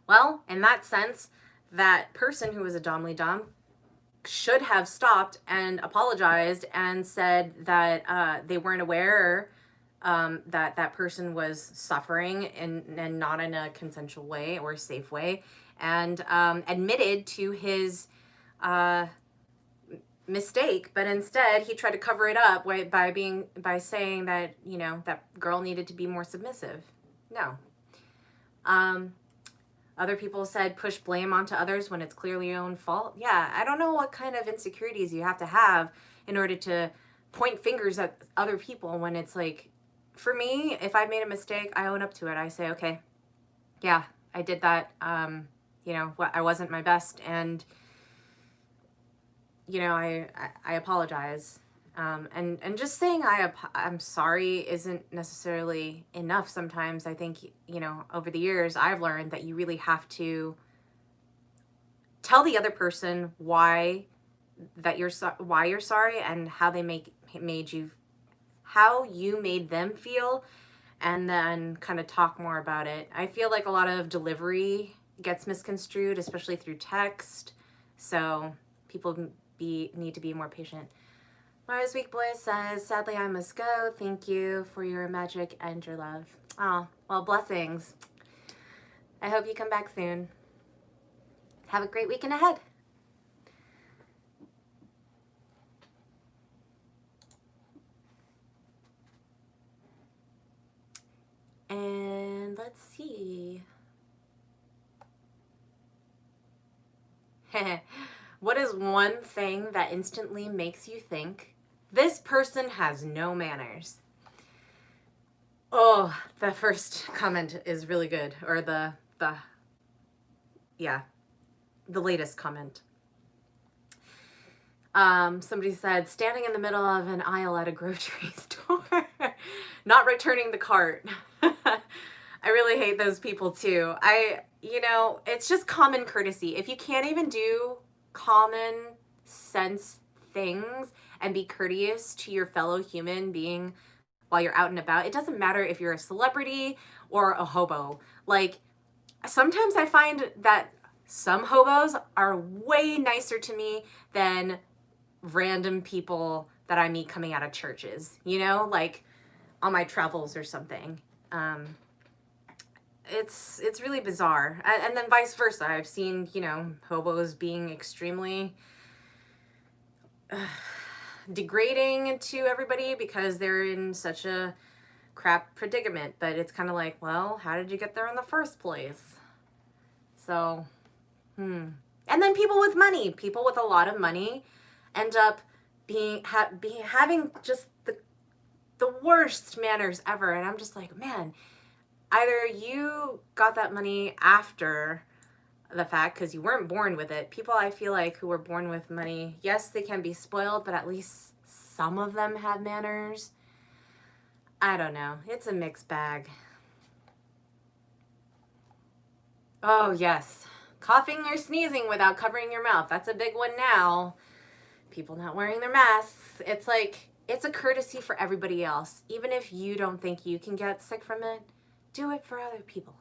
Well, in that sense, that person who was a Dom should have stopped and apologized and said that they weren't aware that that person was suffering and not in a consensual way or safe way, and admitted to his mistake, but instead he tried to cover it up by saying that, you know, that girl needed to be more submissive. No. Other people said push blame onto others when it's clearly your own fault. Yeah, I don't know what kind of insecurities you have to have in order to point fingers at other people when it's like, for me, if I made a mistake, I own up to it. I say, okay, yeah, I did that. You know, I wasn't my best, and you know, I apologize. And just saying I'm sorry isn't necessarily enough. Sometimes I think, you know, over the years I've learned that you really have to tell the other person why you're sorry and how how you made them feel, and then kind of talk more about it. I feel like a lot of delivery gets misconstrued, especially through text. So people need to be more patient. Mars Week Boy says, sadly I must go. Thank you for your magic and your love. Oh, well, blessings. I hope you come back soon. Have a great weekend ahead. And let's see. What is one thing that instantly makes you think, this person has no manners? Oh, the first comment is really good. Or the latest comment. Somebody said, standing in the middle of an aisle at a grocery store, not returning the cart. I really hate those people too. You know, it's just common courtesy. If you can't even do common sense things and be courteous to your fellow human being while you're out and about, it doesn't matter if you're a celebrity or a hobo. Like, sometimes I find that some hobos are way nicer to me than random people that I meet coming out of churches, you know, like on my travels or something. It's really bizarre. And then vice versa. I've seen, you know, hobos being extremely degrading to everybody because they're in such a crap predicament. But it's kind of like, well, how did you get there in the first place? So, And then people with money, people with a lot of money end up having just the worst manners ever. And I'm just like, man, either you got that money after the fact because you weren't born with it. People I feel like who were born with money, yes, they can be spoiled, but at least some of them have manners. I don't know. It's a mixed bag. Oh, yes. Coughing or sneezing without covering your mouth. That's a big one now. People not wearing their masks. It's like, it's a courtesy for everybody else. Even if you don't think you can get sick from it, do it for other people.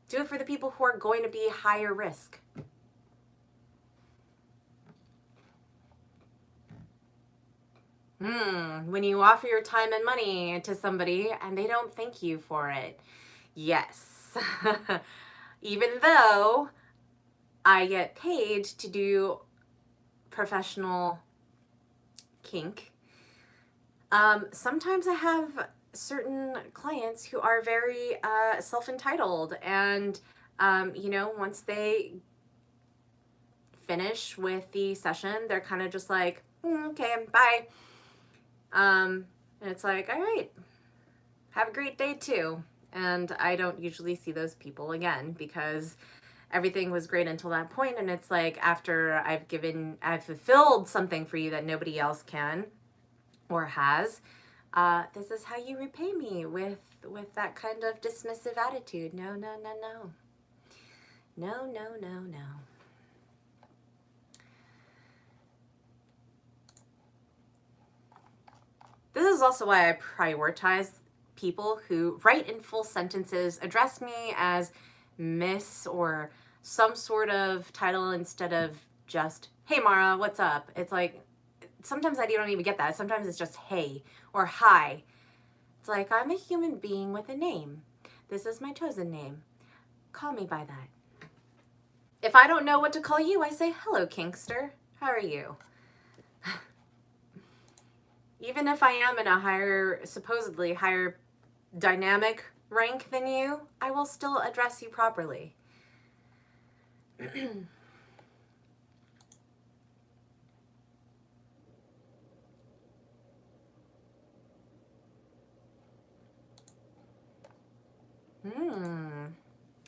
Do it for the people who are going to be higher risk. When you offer your time and money to somebody and they don't thank you for it. Yes. Even though I get paid to do professional kink, sometimes I have certain clients who are very self-entitled, and once they finish with the session, they're kind of just like, okay, bye. And it's like, all right, have a great day too. And I don't usually see those people again because everything was great until that point. And it's like, after I've fulfilled something for you that nobody else can or has, this is how you repay me, with that kind of dismissive attitude. No, no, no, no. No, no, no, no. This is also why I prioritize people who write in full sentences, address me as Miss or some sort of title instead of just, hey Mara, what's up? It's like, sometimes I don't even get that. Sometimes it's just hey or hi. It's like, I'm a human being with a name. This is my chosen name. Call me by that. If I don't know what to call you, I say, hello, Kinkster. How are you? Even if I am in a supposedly higher dynamic rank than you, I will still address you properly.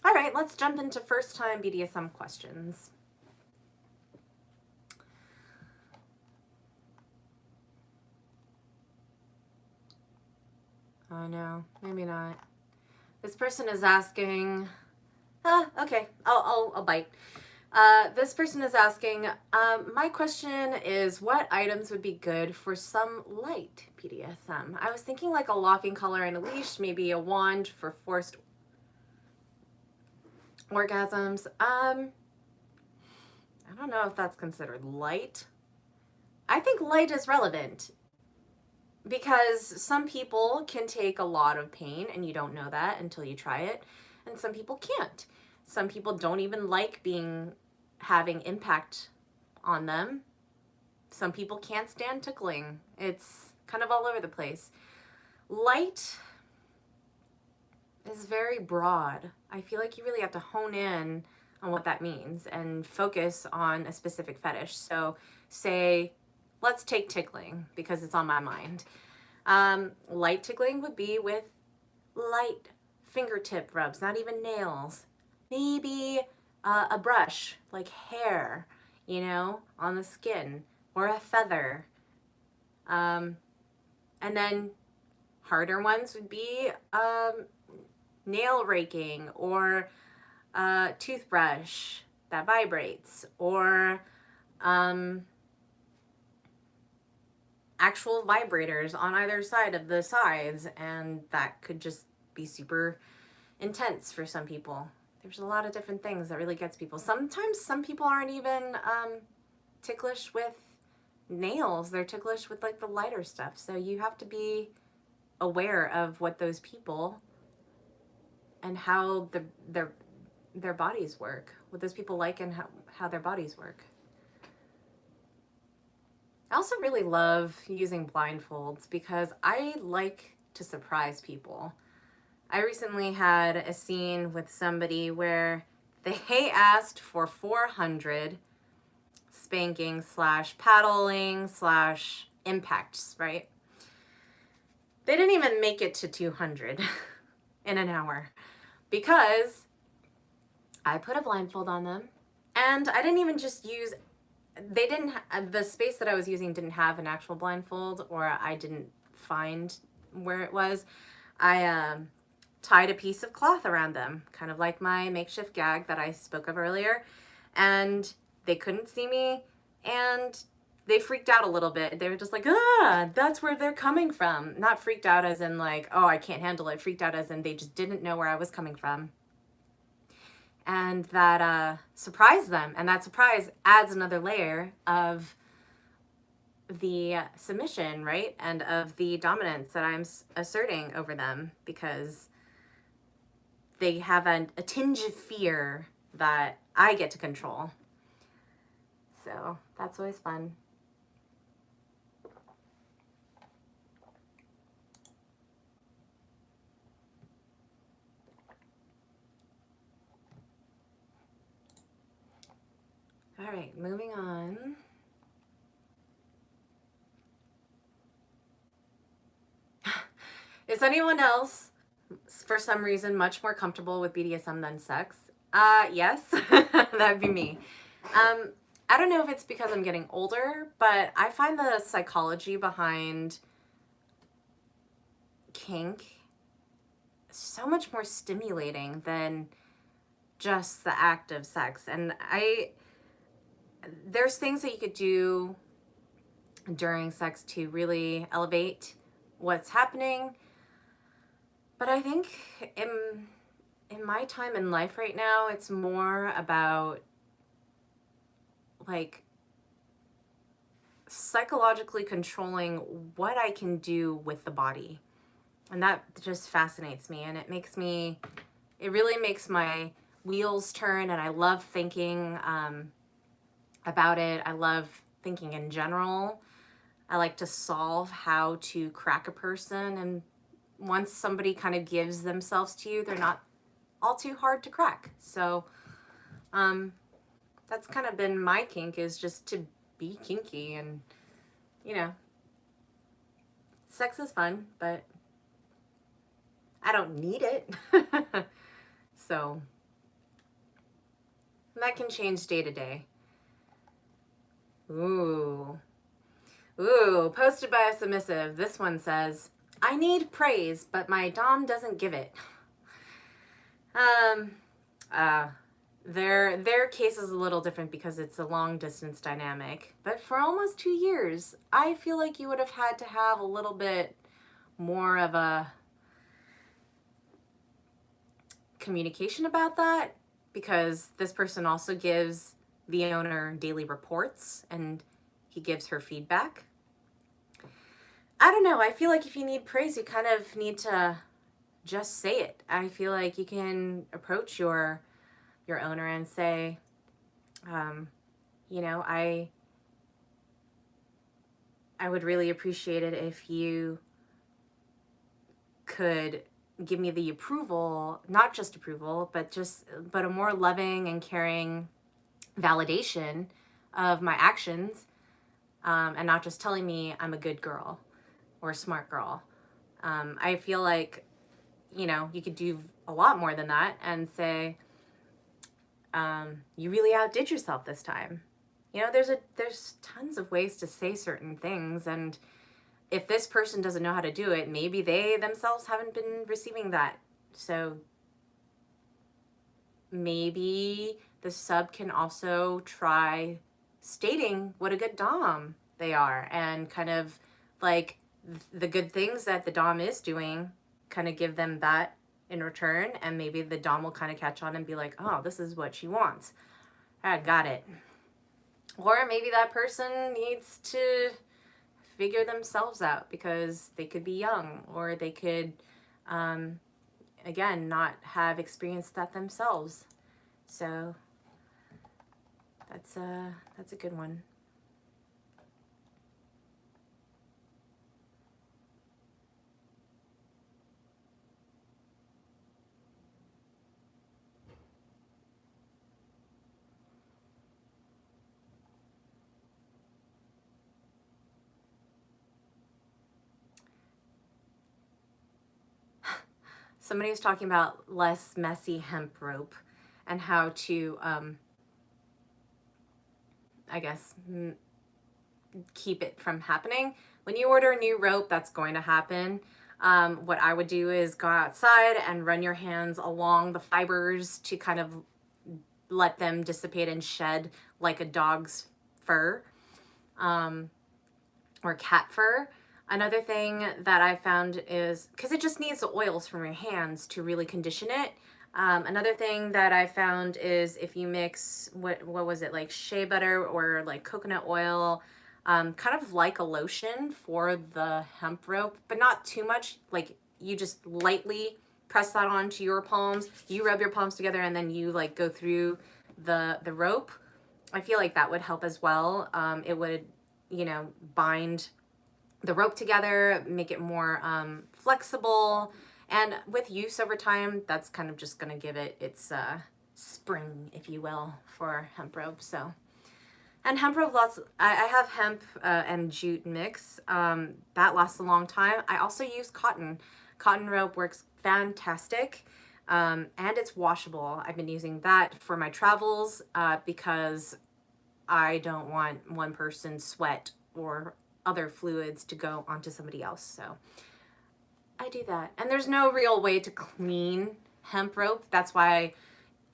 All right, let's jump into first time BDSM questions. Oh no, maybe not. This person is asking, okay, I'll bite. This person is asking, my question is, what items would be good for some light BDSM? I was thinking like a locking collar and a leash, maybe a wand for forced orgasms. I don't know if that's considered light. I think light is relevant because some people can take a lot of pain and you don't know that until you try it, and some people can't. Some people don't even like having impact on them. Some people can't stand tickling. It's kind of all over the place. Light is very broad. I feel like you really have to hone in on what that means and focus on a specific fetish. So say, let's take tickling because it's on my mind. Light tickling would be with light fingertip rubs, not even nails. Maybe a brush, like hair, on the skin, or a feather. And then harder ones would be nail raking, or a toothbrush that vibrates, or actual vibrators on either side of the sides, and that could just be super intense for some people. There's a lot of different things that really gets people. Sometimes some people aren't even ticklish with nails. They're ticklish with like the lighter stuff. So you have to be aware of what those people and how their bodies work, what those people like, and how their bodies work. I also really love using blindfolds because I like to surprise people. I recently had a scene with somebody where they asked for 400 spanking / paddling / impacts, right? They didn't even make it to 200 in an hour because I put a blindfold on them, and I didn't even just use, the space that I was using didn't have an actual blindfold, or I didn't find where it was. I tied a piece of cloth around them, kind of like my makeshift gag that I spoke of earlier, and they couldn't see me, and they freaked out a little bit. They were just like, that's where they're coming from. Not freaked out as in like, oh, I can't handle it. Freaked out as in they just didn't know where I was coming from. And that surprised them. And that surprise adds another layer of the submission, right? And of the dominance that I'm asserting over them, because they have a tinge of fear that I get to control. So that's always fun. All right, moving on. Is anyone else, for some reason, much more comfortable with BDSM than sex? Yes, that'd be me. I don't know if it's because I'm getting older, but I find the psychology behind kink so much more stimulating than just the act of sex. And there's things that you could do during sex to really elevate what's happening. But I think in my time in life right now, it's more about like psychologically controlling what I can do with the body. And that just fascinates me, and it really makes my wheels turn, and I love thinking about it. I love thinking in general. I like to solve how to crack a person, and once somebody kind of gives themselves to you, they're not all too hard to crack. So that's kind of been my kink, is just to be kinky. And sex is fun, but I don't need it. So that can change day to day. Ooh, posted by a submissive. This one says, I need praise, but my dom doesn't give it. Their case is a little different because it's a long distance dynamic. But for almost 2 years, I feel like you would have had to have a little bit more of a communication about that, because this person also gives the owner daily reports and he gives her feedback. I don't know. I feel like if you need praise, you kind of need to just say it. I feel like you can approach your owner and say, I would really appreciate it if you could give me the approval, not just approval, but a more loving and caring validation of my actions, and not just telling me I'm a good girl or a smart girl. I feel like, you could do a lot more than that and say, you really outdid yourself this time. There's tons of ways to say certain things, and if this person doesn't know how to do it, maybe they themselves haven't been receiving that. So maybe the sub can also try stating what a good dom they are, and kind of like the good things that the dom is doing, kind of give them that in return, and maybe the dom will kind of catch on and be like, oh, this is what she wants. I got it. Or maybe that person needs to figure themselves out because they could be young, or they could, again, not have experienced that themselves. So that's a good one. Somebody was talking about less messy hemp rope and how to, I guess, keep it from happening. When you order a new rope, that's going to happen. What I would do is go outside and run your hands along the fibers to kind of let them dissipate and shed like a dog's fur, or cat fur. Another thing that I found is, because it just needs the oils from your hands to really condition it. Another thing that I found is if you mix, what was it, like shea butter or like coconut oil, kind of like a lotion for the hemp rope, but not too much. Like you just lightly press that onto your palms. You rub your palms together and then you like go through the rope. I feel like that would help as well. It would, you know, bind the rope together, make it more flexible. And with use over time, that's kind of just gonna give it its spring, if you will, for hemp rope. So, and hemp rope I have hemp and jute mix. That lasts a long time. I also use cotton. Cotton rope works fantastic. And it's washable. I've been using that for my travels because I don't want one person's sweat or other fluids to go onto somebody else. So I do that. And there's no real way to clean hemp rope. That's why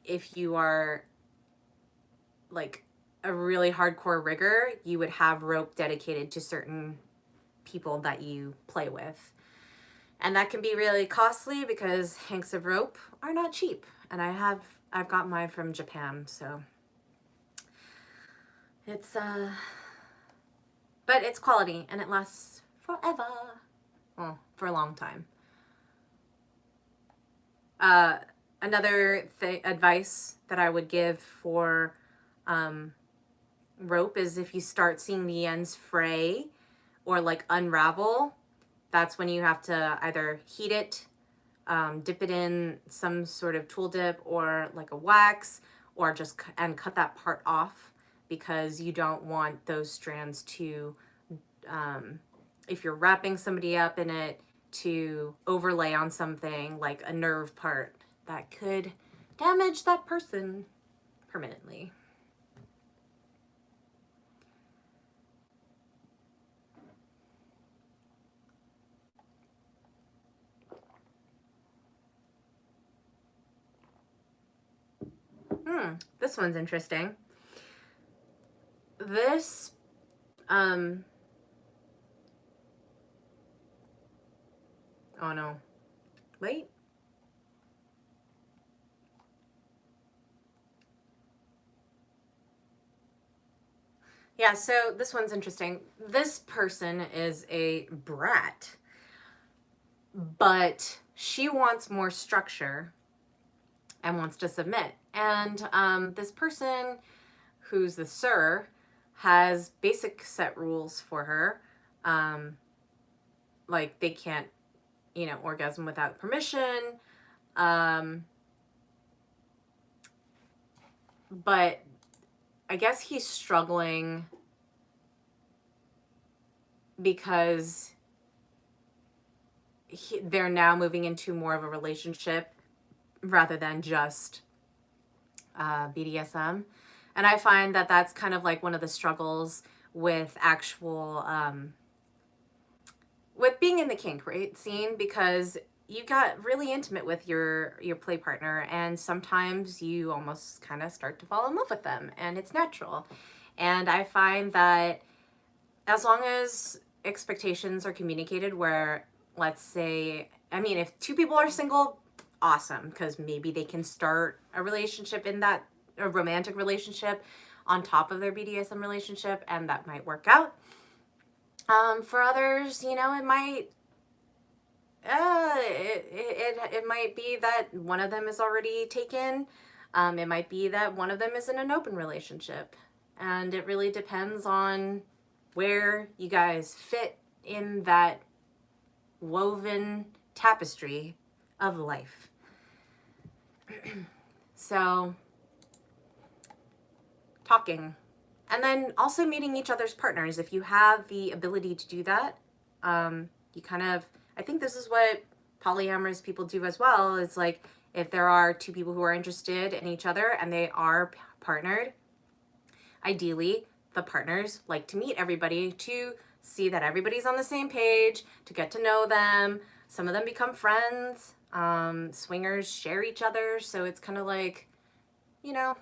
if you are like a really hardcore rigger, you would have rope dedicated to certain people that you play with. And that can be really costly because hanks of rope are not cheap. And I've got mine from Japan, so it's but it's quality and it lasts forever. Well, for a long time. Another advice that I would give for rope is if you start seeing the ends fray or like unravel, that's when you have to either heat it, dip it in some sort of tool dip or like a wax, or just cut that part off, because you don't want those strands to, if you're wrapping somebody up in it, to overlay on something like a nerve part that could damage that person permanently. This one's interesting. This, oh no, wait. Yeah, so this one's interesting. This person is a brat, but she wants more structure and wants to submit. And this person, who's the sir, has basic set rules for her. Like they can't, you know, orgasm without permission. But I guess he's struggling because they're now moving into more of a relationship rather than just BDSM. And I find that that's kind of like one of the struggles with actual, with being in the kink, right, scene, because you got really intimate with your play partner, and sometimes you almost kind of start to fall in love with them, and it's natural. And I find that as long as expectations are communicated, where, let's say, I mean, if two people are single, awesome, because maybe they can start a relationship in that, a romantic relationship on top of their BDSM relationship, and that might work out. For others, you know, it might, it might be that one of them is already taken. It might be that one of them is in an open relationship, and it really depends on where you guys fit in that woven tapestry of life. So, talking. And then also meeting each other's partners. If you have the ability to do that, you kind of, I think this is what polyamorous people do as well. It's like if there are two people who are interested in each other and they are partnered, ideally the partners like to meet everybody to see that everybody's on the same page, to get to know them. Some of them become friends. Swingers share each other. So it's kind of like, you know,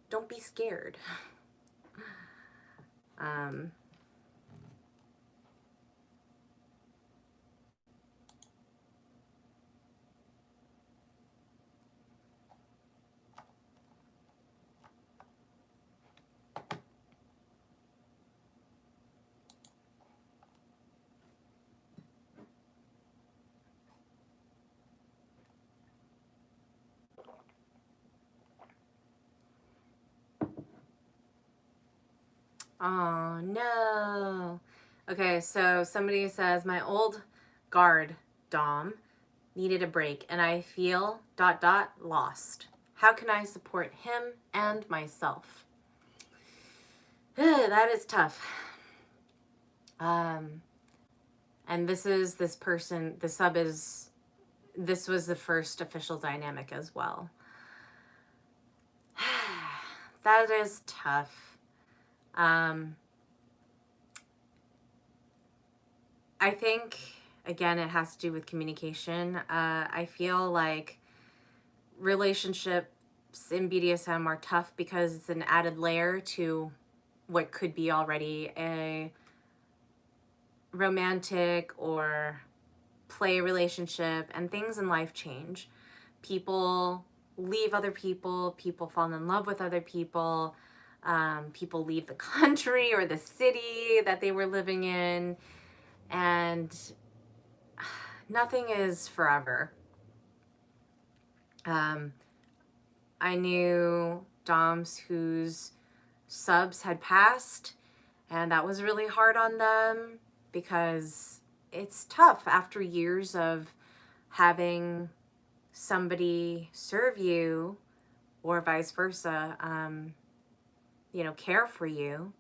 don't be scared. Oh, no. Okay, so somebody says, my old guard, Dom, needed a break, and I feel ... lost. How can I support him and myself? That is tough. And this person, the sub is, this was the first official dynamic as well. That is tough. I think, again, it has to do with communication. I feel like relationships in BDSM are tough because it's an added layer to what could be already a romantic or play relationship, and things in life change. People leave other people, people fall in love with other people, people leave the country or the city that they were living in, and nothing is forever. I knew doms whose subs had passed, and that was really hard on them because it's tough after years of having somebody serve you or vice versa, care for you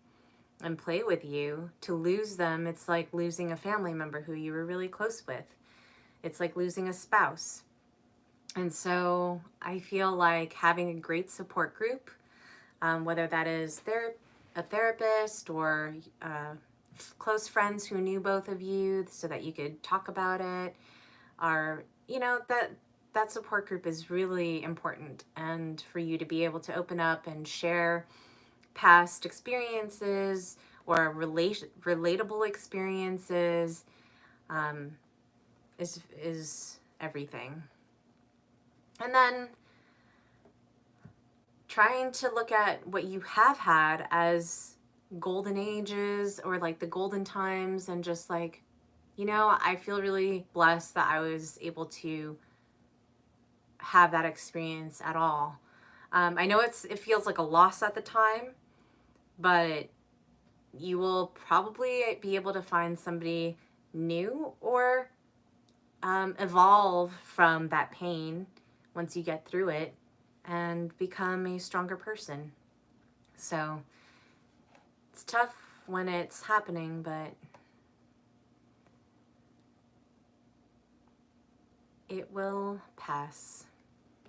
and play with you. To lose them, it's like losing a family member who you were really close with. It's like losing a spouse. And so I feel like having a great support group, whether that is a therapist or close friends who knew both of you so that you could talk about it, or, that support group is really important. And for you to be able to open up and share past experiences or relatable experiences is everything. And then trying to look at what you have had as golden ages or like the golden times, and just like, I feel really blessed that I was able to have that experience at all. I know it feels like a loss at the time, but you will probably be able to find somebody new or evolve from that pain once you get through it and become a stronger person. So it's tough when it's happening, but it will pass.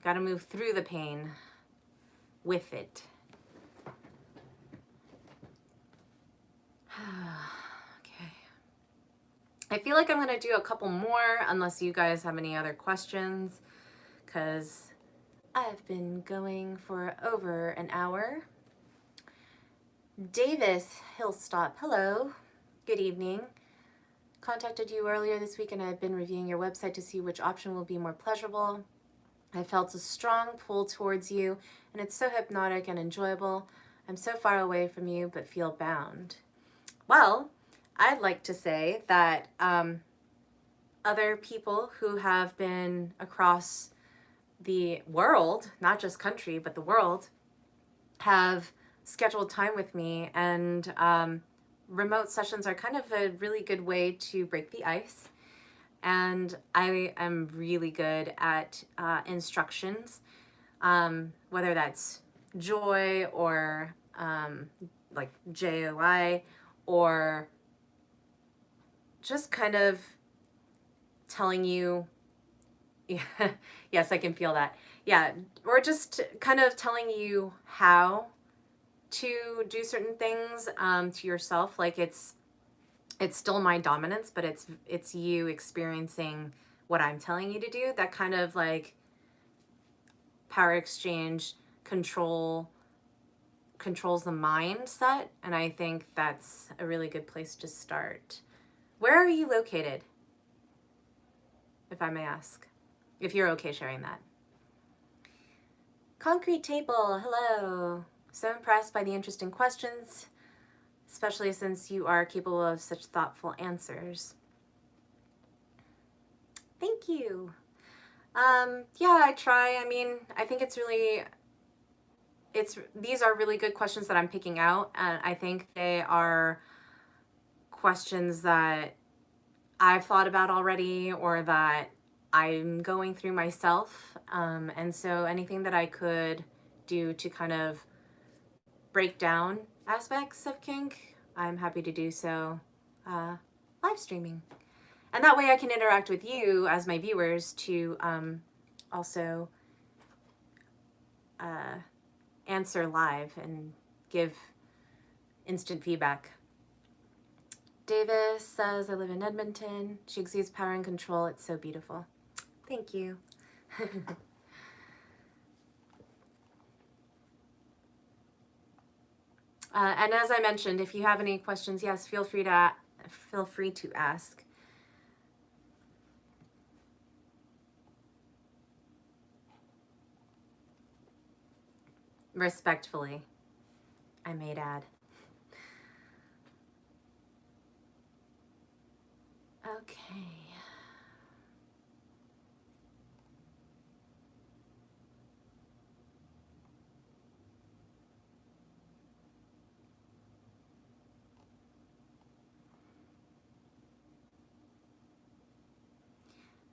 Got to move through the pain with it. Okay. I feel like I'm going to do a couple more unless you guys have any other questions, because I've been going for over an hour. Davis Hillstop, hello. Good evening. Contacted you earlier this week and I've been reviewing your website to see which option will be more pleasurable. I felt a strong pull towards you, and it's so hypnotic and enjoyable. I'm so far away from you, but feel bound. Well, I'd like to say that other people who have been across the world, not just country, but the world, have scheduled time with me, and remote sessions are kind of a really good way to break the ice. And I am really good at instructions, whether that's joy or like JOI, or just kind of telling you, yes, I can feel that. Yeah, or just kind of telling you how to do certain things to yourself. Like it's still my dominance, but it's you experiencing what I'm telling you to do. That kind of like power exchange controls the mindset, and I think that's a really good place to start. Where are you located, if I may ask? If you're okay sharing that. Concrete Table, hello. So impressed by the interesting questions, especially since you are capable of such thoughtful answers. Thank you. Yeah, I try. I mean, I think it's really these are really good questions that I'm picking out, and I think they are questions that I've thought about already or that I'm going through myself. And so anything that I could do to kind of break down aspects of kink, I'm happy to do so live streaming. And that way I can interact with you as my viewers to also answer live and give instant feedback. Davis says, I live in Edmonton. She exudes power and control. It's so beautiful. Thank you. And as I mentioned, if you have any questions, yes, feel free to ask. Respectfully, I may add. Okay.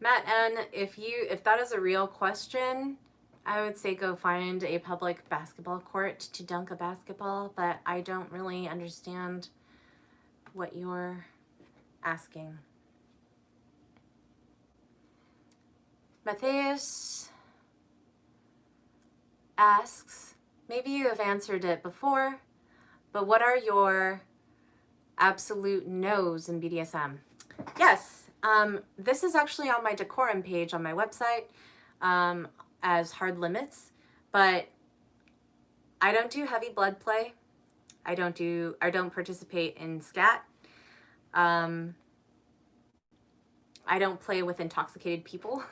Matt N, if that is a real question, I would say go find a public basketball court to dunk a basketball, but I don't really understand what you're asking. Matthias asks, maybe you have answered it before, but what are your absolute no's in BDSM? Yes, this is actually on my decorum page on my website as hard limits, but I don't do heavy blood play. I don't participate in scat. I don't play with intoxicated people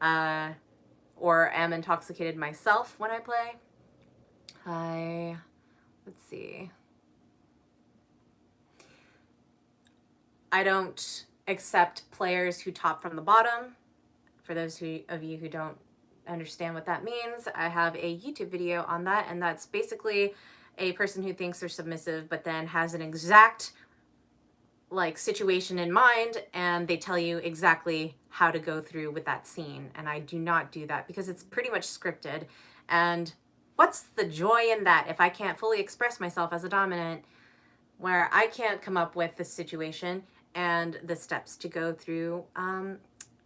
or am intoxicated myself when I play. Let's see. I don't accept players who top from the bottom. For those of you who don't understand what that means, I have a YouTube video on that, and that's basically a person who thinks they're submissive but then has an exact situation in mind, and they tell you exactly how to go through with that scene. And I do not do that because it's pretty much scripted. And what's the joy in that if I can't fully express myself as a dominant, where I can't come up with the situation and the steps to go through,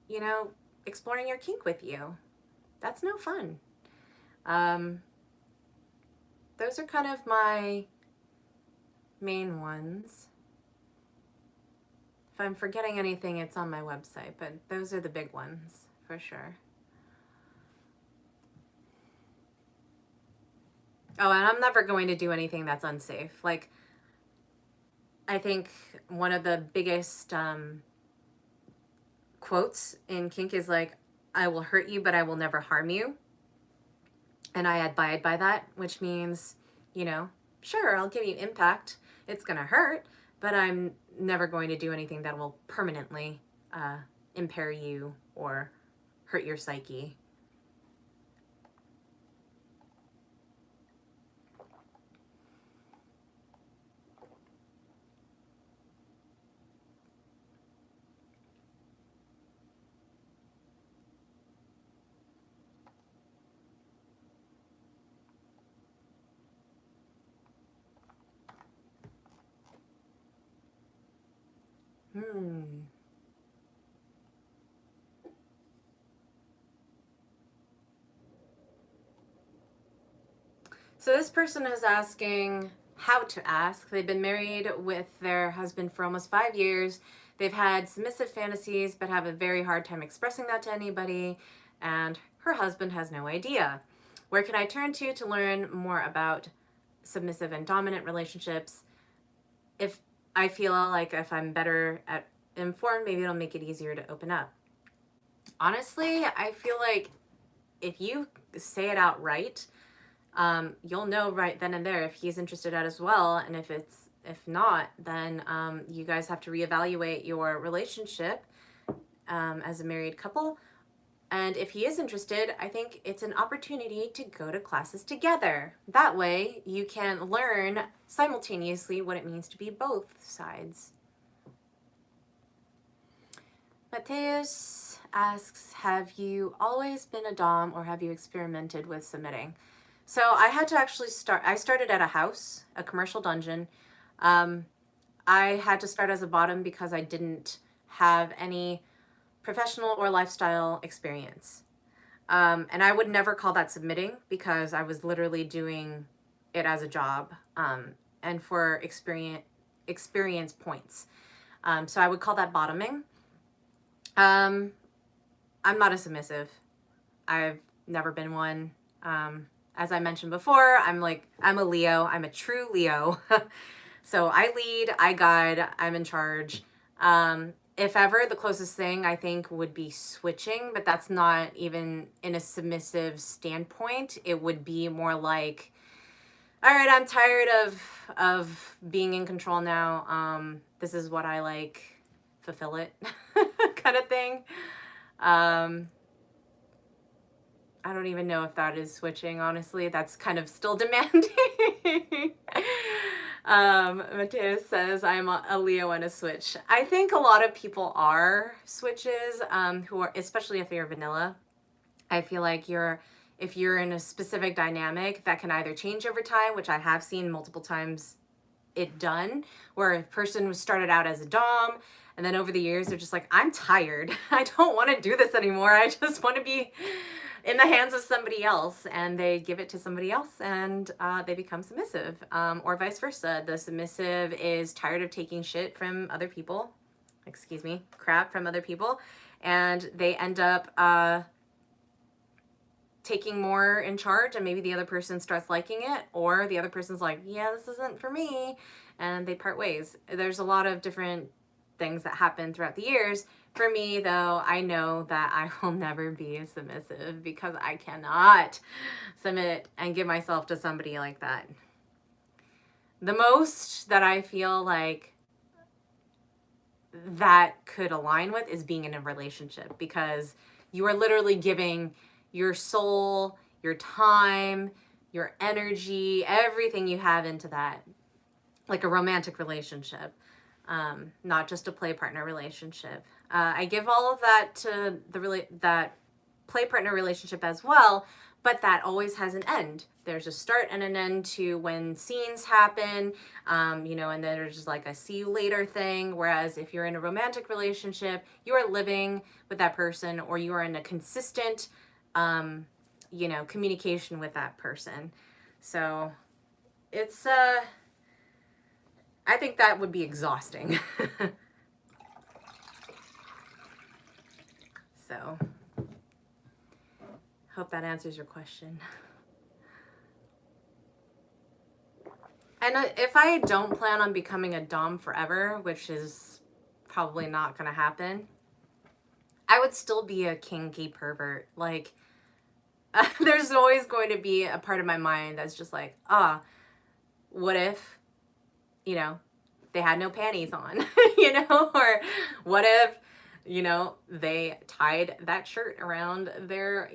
you know, exploring your kink with you? That's no fun. Those are kind of my main ones. If I'm forgetting anything, it's on my website, but those are the big ones for sure. Oh, and I'm never going to do anything that's unsafe. Like, I think one of the biggest quotes in kink is like, I will hurt you, but I will never harm you. And I abide by that, which means, you know, sure, I'll give you impact. It's going to hurt, but I'm never going to do anything that will permanently impair you or hurt your psyche. So this person is asking how to ask. They've been married with their husband for almost 5 years. They've had submissive fantasies, but have a very hard time expressing that to anybody. And her husband has no idea. Where can I turn to learn more about submissive and dominant relationships? If I feel like if I'm better at informed, maybe it'll make it easier to open up. Honestly, I feel like if you say it outright, you'll know right then and there if he's interested at as well. And if not, then you guys have to reevaluate your relationship as a married couple. And if he is interested, I think it's an opportunity to go to classes together. That way you can learn simultaneously what it means to be both sides. Mateus asks, have you always been a dom or have you experimented with submitting? So I had to actually I started at a house, a commercial dungeon. I had to start as a bottom because I didn't have any professional or lifestyle experience. And I would never call that submitting because I was literally doing it as a job and for experience points. So I would call that bottoming. I'm not a submissive. I've never been one. As I mentioned before, I'm a Leo. I'm a true Leo. So I lead, I guide, I'm in charge. If ever, the closest thing I think would be switching, but that's not even in a submissive standpoint. It would be more like, all right, I'm tired of being in control now. This is what I like, fulfill it kind of thing. I don't even know if that is switching, honestly. That's kind of still demanding. Mateus says, I'm a Leo and a switch. I think a lot of people are switches, who are, especially if you're vanilla. I feel like if you're in a specific dynamic that can either change over time, which I have seen multiple times it done, where a person was started out as a dom, and then over the years, they're just like, I'm tired. I don't want to do this anymore. I just want to be in the hands of somebody else, and they give it to somebody else and they become submissive, or vice versa. The submissive is tired of taking shit from other people, crap from other people, and they end up taking more in charge, and maybe the other person starts liking it, or the other person's like, yeah, this isn't for me, and they part ways. There's a lot of different things that happen throughout the years. For me, though, I know that I will never be a submissive because I cannot submit and give myself to somebody like that. The most that I feel like that could align with is being in a relationship, because you are literally giving your soul, your time, your energy, everything you have into that, like a romantic relationship. Not just a play partner relationship. I give all of that to that play partner relationship as well, but that always has an end. There's a start and an end to when scenes happen, and then there's just like a see you later thing. Whereas if you're in a romantic relationship, you are living with that person, or you are in a consistent, communication with that person. So it's I think that would be exhausting. So, hope that answers your question. And if I don't plan on becoming a dom forever, which is probably not going to happen, I would still be a kinky pervert. Like, there's always going to be a part of my mind that's just like, what if, they had no panties on, or what if, they tied that shirt around their,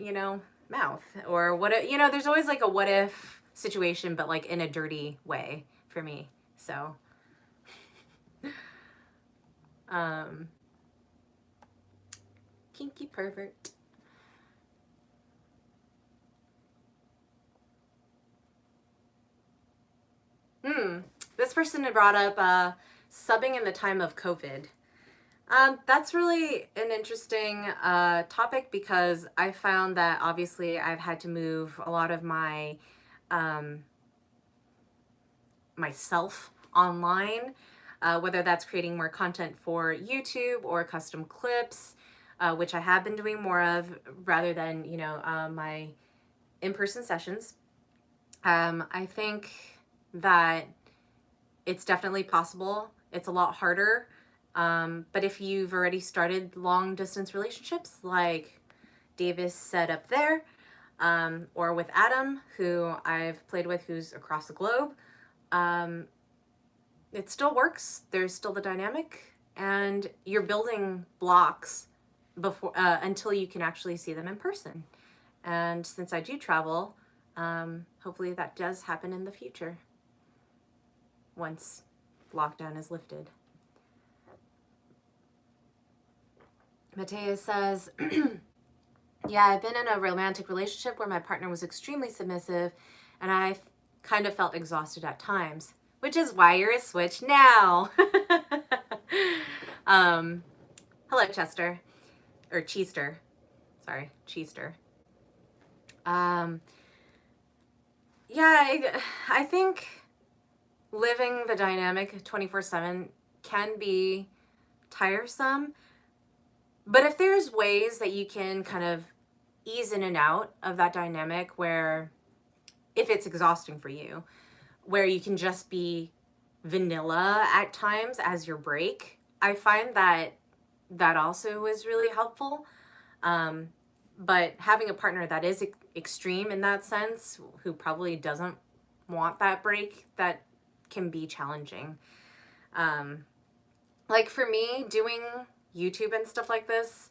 mouth, or what if, there's always like a what if situation, but like in a dirty way for me. So, kinky pervert. This person had brought up subbing in the time of COVID. That's really an interesting topic, because I found that obviously I've had to move a lot of my myself online, whether that's creating more content for YouTube or custom clips, which I have been doing more of rather than, my in-person sessions. I think that it's definitely possible. It's a lot harder. But if you've already started long distance relationships, like Davis said up there, or with Adam, who I've played with, who's across the globe, it still works. There's still the dynamic, and you're building blocks before until you can actually see them in person. And since I do travel, hopefully that does happen in the future once lockdown is lifted. Matea says, yeah, I've been in a romantic relationship where my partner was extremely submissive and I kind of felt exhausted at times, which is why you're a switch now. Hello, Chester. Or Cheester. Sorry, Cheester. Yeah, I think living the dynamic 24/7 can be tiresome. But if there's ways that you can kind of ease in and out of that dynamic where, if it's exhausting for you, where you can just be vanilla at times as your break, I find that that also is really helpful. But having a partner that is extreme in that sense, who probably doesn't want that break, that can be challenging. Like for me, doing YouTube and stuff like this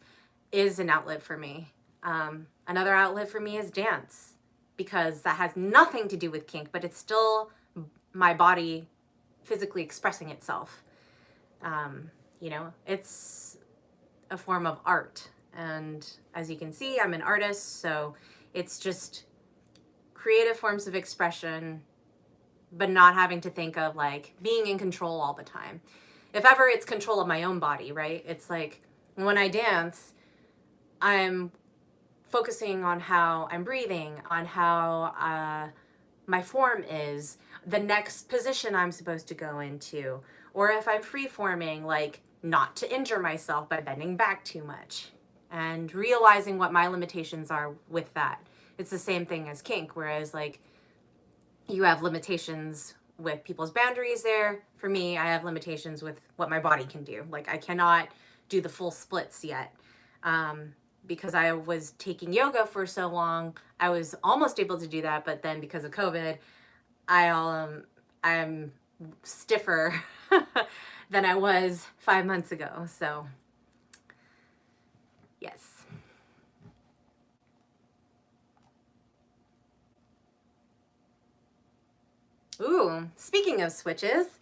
is an outlet for me. Another outlet for me is dance, because that has nothing to do with kink, but it's still my body physically expressing itself. You know, it's a form of art. And as you can see, I'm an artist, so it's just creative forms of expression, but not having to think of like being in control all the time. If ever, it's control of my own body, right? It's like when I dance, I'm focusing on how I'm breathing, on how my form is, the next position I'm supposed to go into, or if I'm free forming, like not to injure myself by bending back too much, and realizing what my limitations are with that. It's the same thing as kink, whereas like you have limitations with people's boundaries there. For me, I have limitations with what my body can do. Like I cannot do the full splits yet. Because I was taking yoga for so long, I was almost able to do that, but then because of COVID, I'm stiffer than I was 5 months ago. So, yes. Ooh, speaking of switches,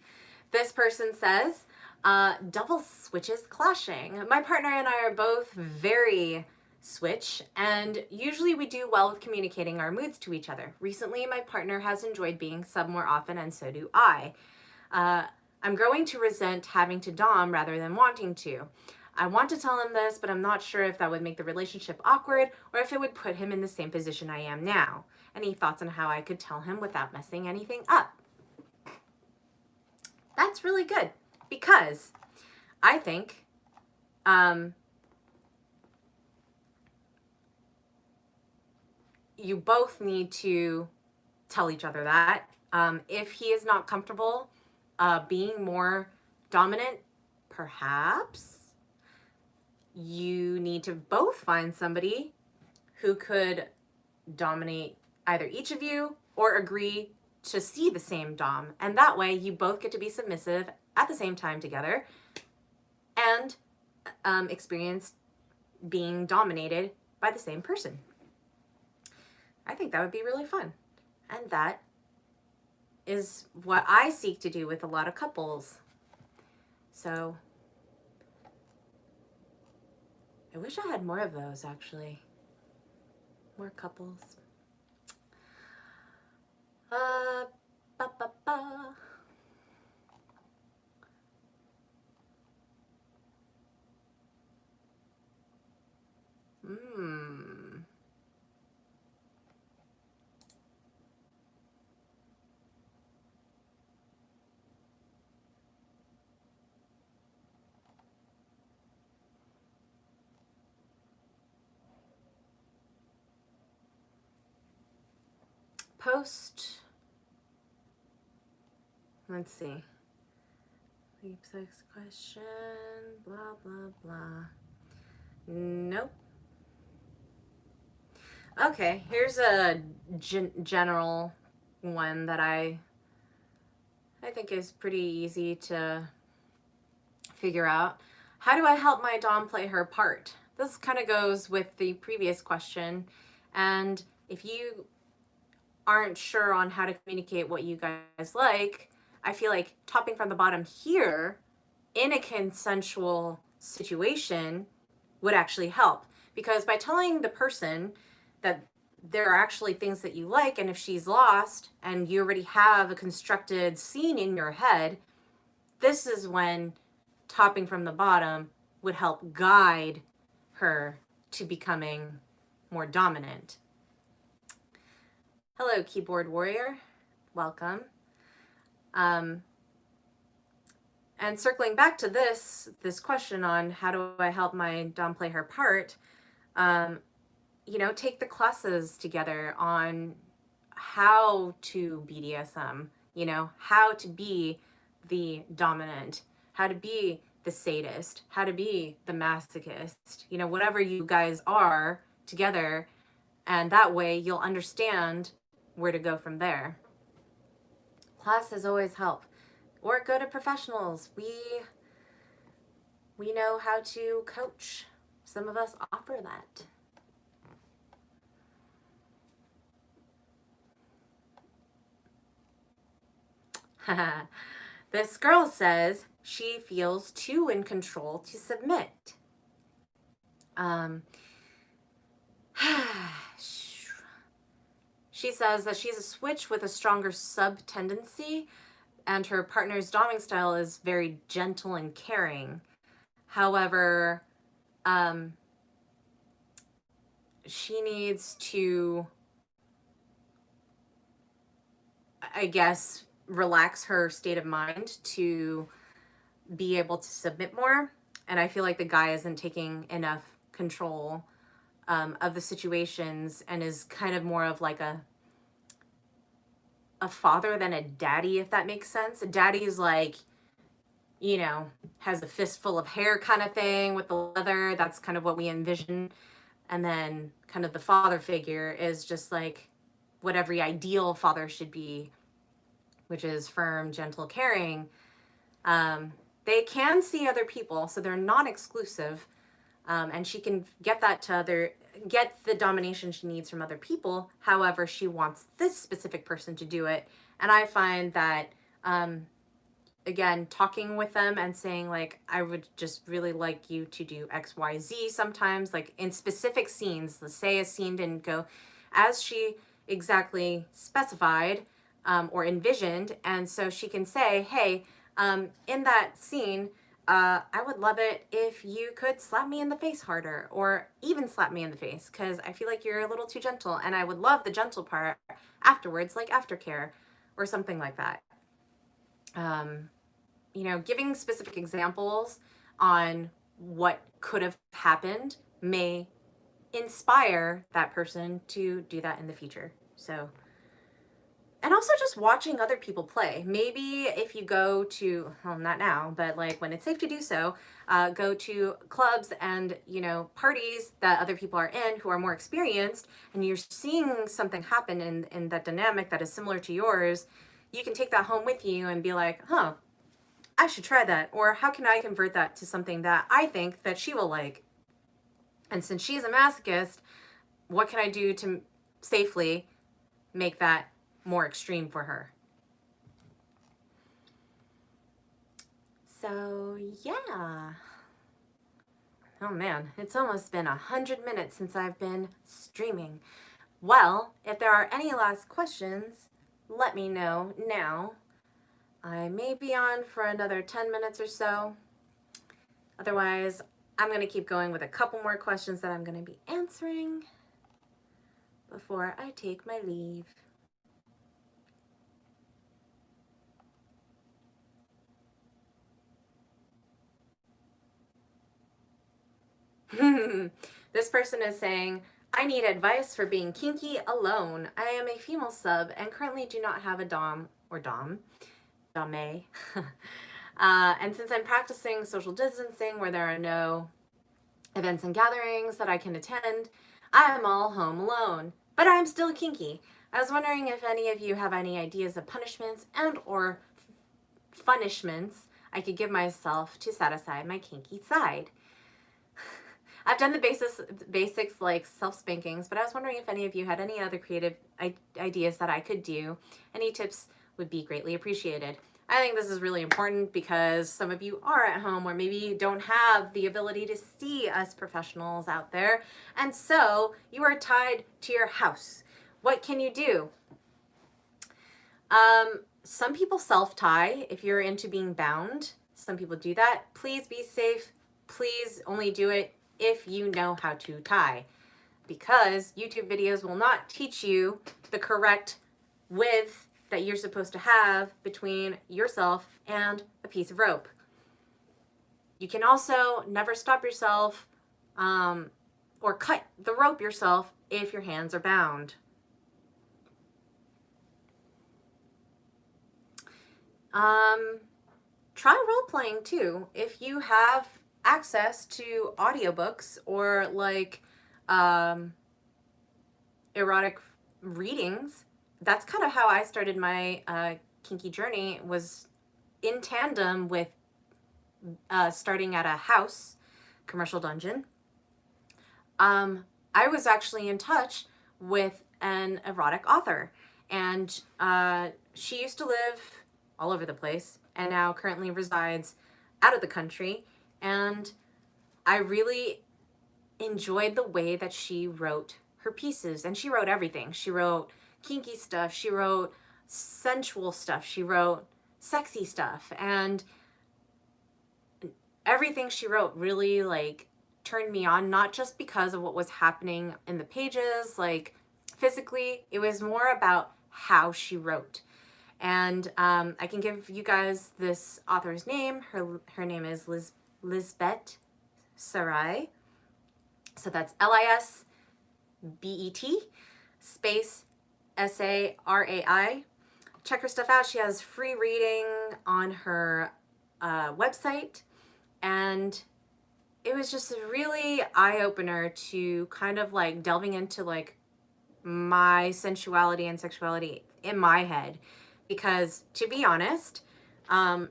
this person says, double switches clashing. My partner and I are both very switch, and usually we do well with communicating our moods to each other. Recently, my partner has enjoyed being sub more often, and so do I. I'm growing to resent having to dom rather than wanting to. I want to tell him this, but I'm not sure if that would make the relationship awkward or if it would put him in the same position I am now. Any thoughts on how I could tell him without messing anything up? That's really good, because I think you both need to tell each other that. If he is not comfortable being more dominant, perhaps you need to both find somebody who could dominate either each of you or agree to see the same dom. And that way you both get to be submissive at the same time together and experience being dominated by the same person. I think that would be really fun. And that is what I seek to do with a lot of couples. So I wish I had more of those, actually. More couples. Ba, ba, ba. Post. Let's see. Deep sex question. Blah, blah, blah. Nope. Okay, here's a general one that I think is pretty easy to figure out. How do I help my dom play her part? this kind of goes with the previous question. And if you aren't sure on how to communicate what you guys like, I feel like topping from the bottom here in a consensual situation would actually help. Because by telling the person that there are actually things that you like, and if she's lost and you already have a constructed scene in your head, this is when topping from the bottom would help guide her to becoming more dominant. Hello, keyboard warrior. Welcome. And circling back to this question on how do I help my dom play her part, take the classes together on how to BDSM, how to be the dominant, how to be the sadist, how to be the masochist, whatever you guys are together. And that way you'll understand where to go from there. Classes always help. Or go to professionals. We know how to coach. Some of us offer that. This girl says she feels too in control to submit. She says that she's a switch with a stronger sub tendency, and her partner's doming style is very gentle and caring. However, she needs to, I guess, relax her state of mind to be able to submit more. And I feel like the guy isn't taking enough control of the situations and is kind of more of like a father than a daddy, if that makes sense. A daddy is like, has a fistful of hair kind of thing with the leather. That's kind of what we envision. And then kind of the father figure is just like what every ideal father should be, which is firm, gentle, caring. They can see other people, so they're not exclusive. And she can get the domination she needs from other people. However, she wants this specific person to do it. And I find that, again, talking with them and saying like, I would just really like you to do X, Y, Z sometimes, like in specific scenes. Let's say a scene didn't go as she exactly specified or envisioned. And so she can say, hey, in that scene, I would love it if you could slap me in the face harder, or even slap me in the face, because I feel like you're a little too gentle, and I would love the gentle part afterwards, like aftercare or something like that. Giving specific examples on what could have happened may inspire that person to do that in the future. So, and also just watching other people play. Maybe if you go to, well, not now, but like when it's safe to do so, go to clubs and, parties that other people are in who are more experienced, and you're seeing something happen in that dynamic that is similar to yours, you can take that home with you and be like, I should try that. Or how can I convert that to something that I think that she will like? And since she's a masochist, what can I do to safely make that more extreme for her? So yeah. Oh man, it's almost been 100 minutes since I've been streaming. Well, if there are any last questions, let me know now. I may be on for another 10 minutes or so. Otherwise, I'm going to keep going with a couple more questions that I'm going to be answering before I take my leave. This person is saying, I need advice for being kinky alone. I am a female sub and currently do not have a dom or dame. And since I'm practicing social distancing where there are no events and gatherings that I can attend, I am all home alone, but I'm still kinky. I was wondering if any of you have any ideas of punishments and or punishments I could give myself to satisfy my kinky side. I've done the basics like self-spankings, but I was wondering if any of you had any other creative ideas that I could do. Any tips would be greatly appreciated. I think this is really important because some of you are at home or maybe you don't have the ability to see us professionals out there, and so you are tied to your house. What can you do? Some people self-tie if you're into being bound. Some people do that. Please be safe. Please only do it if you know how to tie, because YouTube videos will not teach you the correct width that you're supposed to have between yourself and a piece of rope. You can also never stop yourself or cut the rope yourself if your hands are bound. Try role-playing too. If you have access to audiobooks or like erotic readings, that's kind of how I started my kinky journey, was in tandem with starting at a house commercial dungeon. I was actually in touch with an erotic author, and she used to live all over the place and now currently resides out of the country, and I really enjoyed the way that she wrote her pieces. And she wrote everything. She wrote kinky stuff, she wrote sensual stuff, she wrote sexy stuff, and everything she wrote really like turned me on, not just because of what was happening in the pages like physically. It was more about how she wrote. And I can give you guys this author's name. Her name is Lisbeth Sarai. So that's Lisbet space Sarai. Check her stuff out. She has free reading on her website, and it was just a really eye-opener to kind of like delving into like my sensuality and sexuality in my head. Because to be honest, I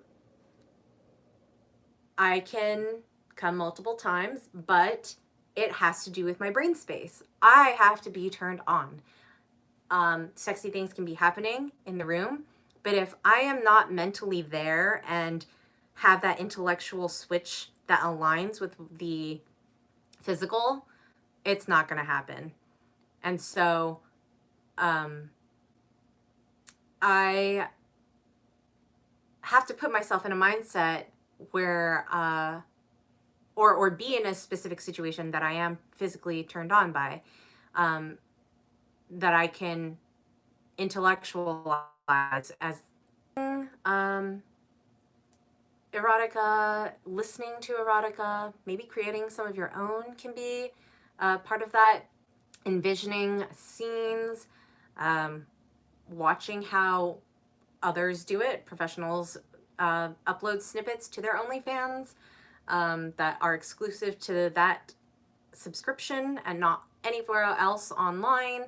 can come multiple times, but it has to do with my brain space. I have to be turned on. Sexy things can be happening in the room, but if I am not mentally there and have that intellectual switch that aligns with the physical, it's not going to happen. And so I have to put myself in a mindset where or be in a specific situation that I am physically turned on by, that I can intellectualize as erotica, listening to erotica, maybe creating some of your own can be part of that. Envisioning scenes, watching how others do it. Professionals upload snippets to their OnlyFans that are exclusive to that subscription and not anywhere else online.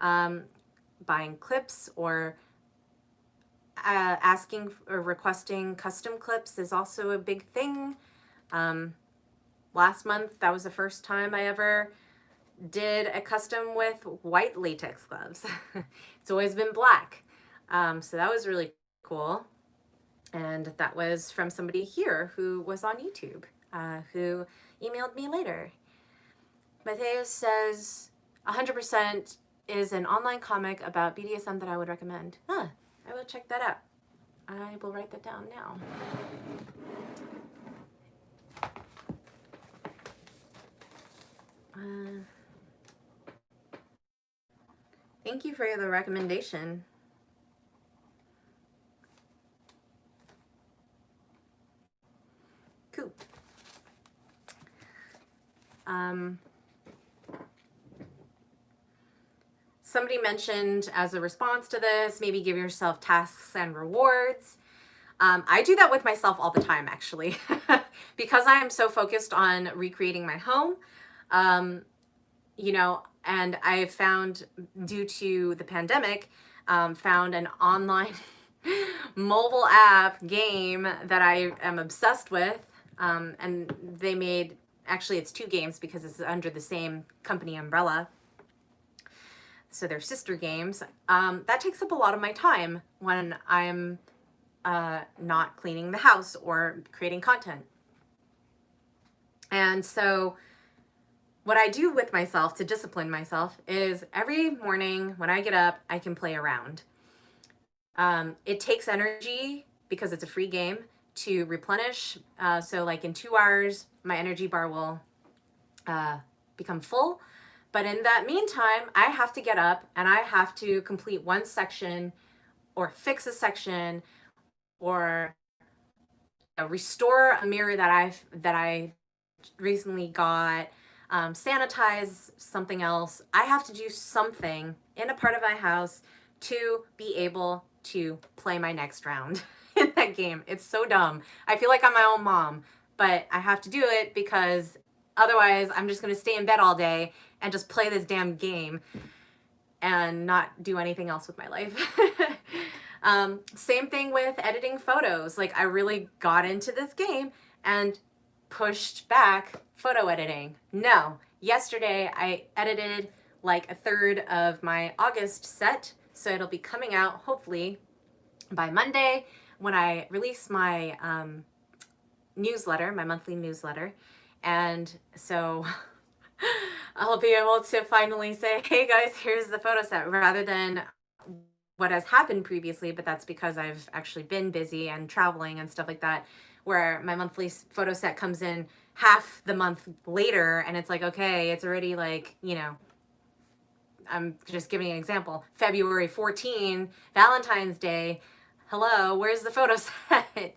Buying clips or asking or requesting custom clips is also a big thing. Last month, that was the first time I ever did a custom with white latex gloves. It's always been black. So that was really cool. And that was from somebody here who was on YouTube, who emailed me later. Matthias says, 100% is an online comic about BDSM that I would recommend. I will check that out. I will write that down now. Thank you for the recommendation. Cool. Somebody mentioned as a response to this, maybe give yourself tasks and rewards. I do that with myself all the time, actually, because I am so focused on recreating my home. You know, and I found, due to the pandemic, found an online mobile app game that I am obsessed with, and they made Actually, it's 2 games because it's under the same company umbrella. So they're sister games. That takes up a lot of my time when I'm not cleaning the house or creating content. And so what I do with myself to discipline myself is every morning when I get up, I can play around. It takes energy because it's a free game to replenish. So like in 2 hours, my energy bar will become full. But in that meantime, I have to get up and I have to complete one section or fix a section or restore a mirror that I recently got, sanitize something else. I have to do something in a part of my house to be able to play my next round in that game. It's so dumb. I feel like I'm my own mom, but I have to do it because otherwise I'm just going to stay in bed all day and just play this damn game and not do anything else with my life. Same thing with editing photos. Like I really got into this game and pushed back photo editing. No, yesterday I edited like a third of my August set, so it'll be coming out hopefully by Monday when I release my newsletter, my monthly newsletter. And so I'll be able to finally say, hey guys, here's the photo set, rather than what has happened previously, but that's because I've actually been busy and traveling and stuff like that, where my monthly photo set comes in half the month later and it's like, okay, it's already like, you know, I'm just giving an example, February 14, Valentine's Day. Hello, where's the photo set?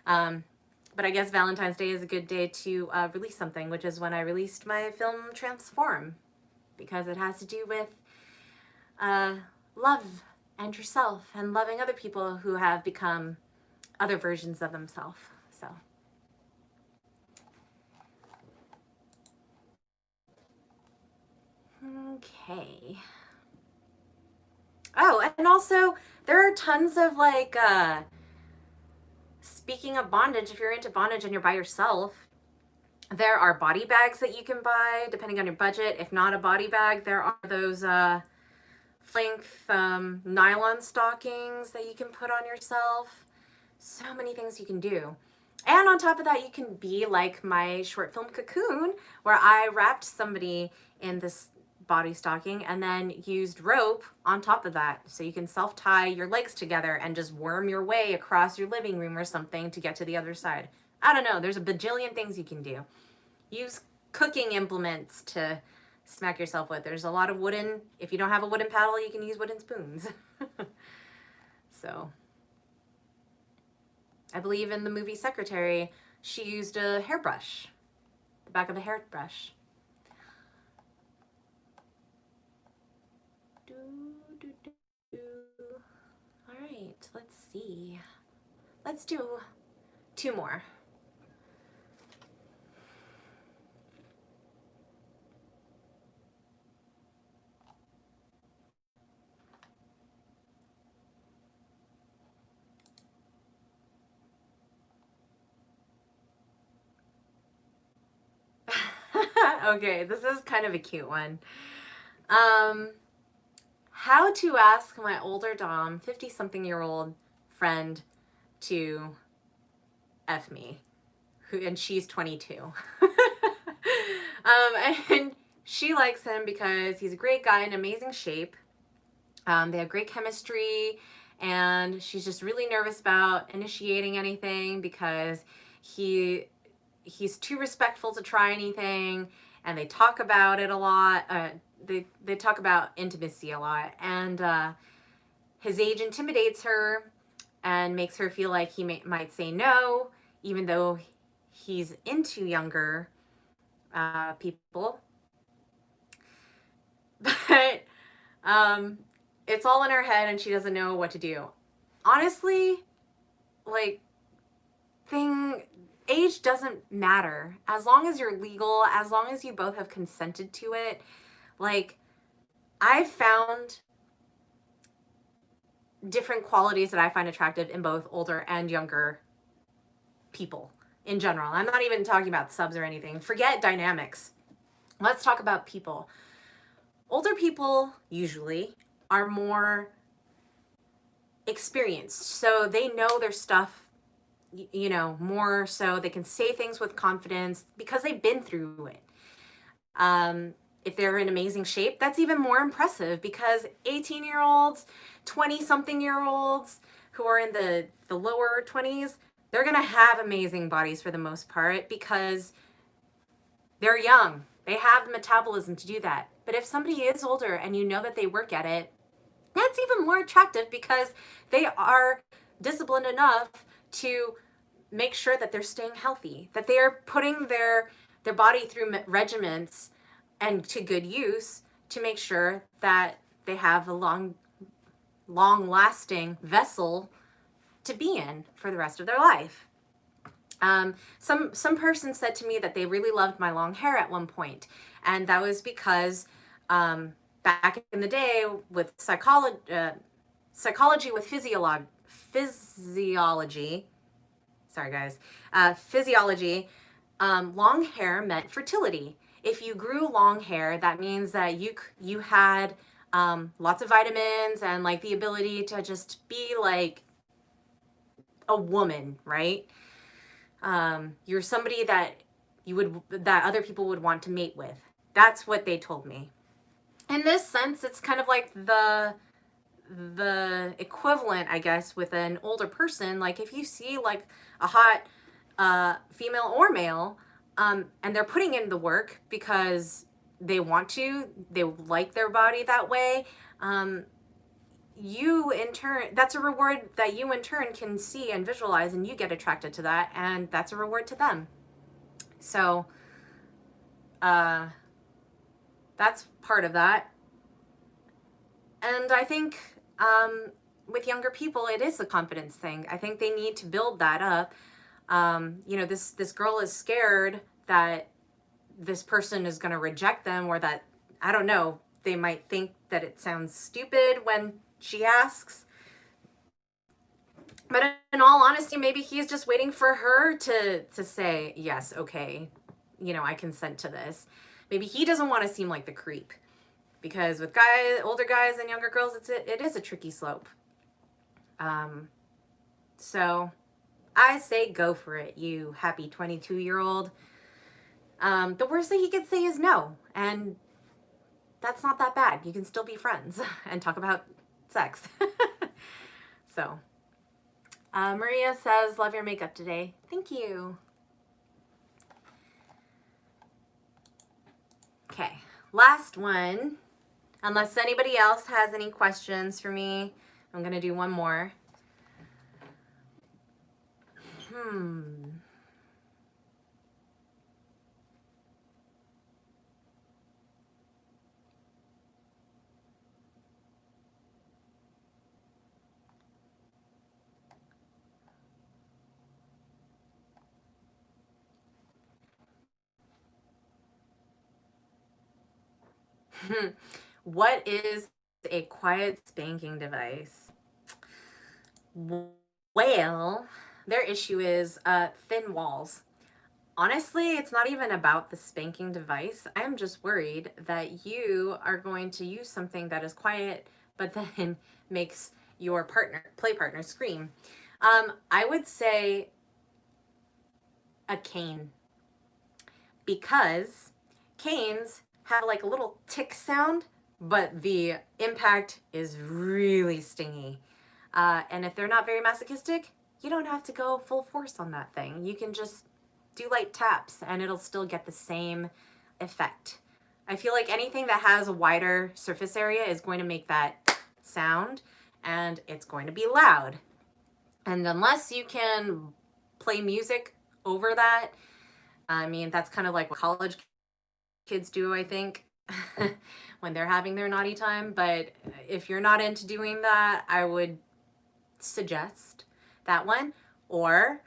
But I guess Valentine's Day is a good day to release something, which is when I released my film Transform, because it has to do with love and yourself and loving other people who have become other versions of themselves. So. Okay. Oh, and also there are tons of like, speaking of bondage, if you're into bondage and you're by yourself, there are body bags that you can buy depending on your budget. If not a body bag, there are those length nylon stockings that you can put on yourself. So many things you can do. And on top of that, you can be like my short film Cocoon, where I wrapped somebody in this body stocking and then used rope on top of that. So you can self-tie your legs together and just worm your way across your living room or something to get to the other side. I don't know. There's a bajillion things you can do. Use cooking implements to smack yourself with. There's a lot of wooden, if you don't have a wooden paddle, you can use wooden spoons. So I believe in the movie Secretary, she used a hairbrush, the back of a hairbrush. All right, let's see. Let's do 2 more. Okay, this is kind of a cute one. How to ask my older Dom, 50-something-year-old friend to F me, and she's 22. And she likes him because he's a great guy in amazing shape. They have great chemistry, and she's just really nervous about initiating anything because he's too respectful to try anything, and they talk about it a lot. They talk about intimacy a lot, and his age intimidates her and makes her feel like he might say no, even though he's into younger people. But it's all in her head and she doesn't know what to do. Honestly, like, age doesn't matter. As long as you're legal, as long as you both have consented to it. Like, I've found different qualities that I find attractive in both older and younger people. in general. I'm not even talking about subs or anything. Forget dynamics. Let's talk about people. Older people usually are more experienced, so they know their stuff, you know, more, so they can say things with confidence because they've been through it. If they're in amazing shape, that's even more impressive, because 18-year-olds, 20-something-year-olds who are in the lower 20s, they're going to have amazing bodies for the most part because they're young. They have the metabolism to do that. But if somebody is older and you know that they work at it, that's even more attractive because they are disciplined enough to make sure that they're staying healthy, that they are putting their body through regimens and to good use to make sure that they have a long lasting vessel to be in for the rest of their life. Some person said to me that they really loved my long hair at one point, and that was because back in the day with psychology with physiology, sorry guys, physiology, long hair meant fertility. If you grew long hair, that means that you had lots of vitamins and like the ability to just be like a woman, right? You're somebody that that other people would want to mate with. That's what they told me. In this sense, it's kind of like the equivalent, I guess, with an older person. Like if you see like a hot female or male, and they're putting in the work because they want to, they like their body that way, you in turn, that's a reward that you in turn can see and visualize, and you get attracted to that, and that's a reward to them. So that's part of that. And I think with younger people, it is a confidence thing. I think they need to build that up. You know, this girl is scared that this person is going to reject them, or that, I don't know, they might think that it sounds stupid when she asks. But in all honesty, maybe he's just waiting for her to say, yes, okay, you know, I consent to this. Maybe he doesn't want to seem like the creep, because with older guys and younger girls, it is a tricky slope. So I say go for it, you happy 22-year-old. The worst thing he could say is no, and that's not that bad. You can still be friends and talk about sex. So, Maria says, love your makeup today. Thank you. Okay, last one. Unless anybody else has any questions for me, I'm going to do one more. What is a quiet spanking device? Well, their issue is thin walls. Honestly, it's not even about the spanking device. I'm just worried that you are going to use something that is quiet, but then makes your play partner scream. I would say a cane, because canes have like a little tick sound, but the impact is really stingy. And if they're not very masochistic, you don't have to go full force on that thing. You can just do light taps and it'll still get the same effect. I feel like anything that has a wider surface area is going to make that sound, and it's going to be loud. And unless you can play music over that, I mean, that's kind of like what college kids do, I think, when they're having their naughty time. But if you're not into doing that, I would suggest that one, or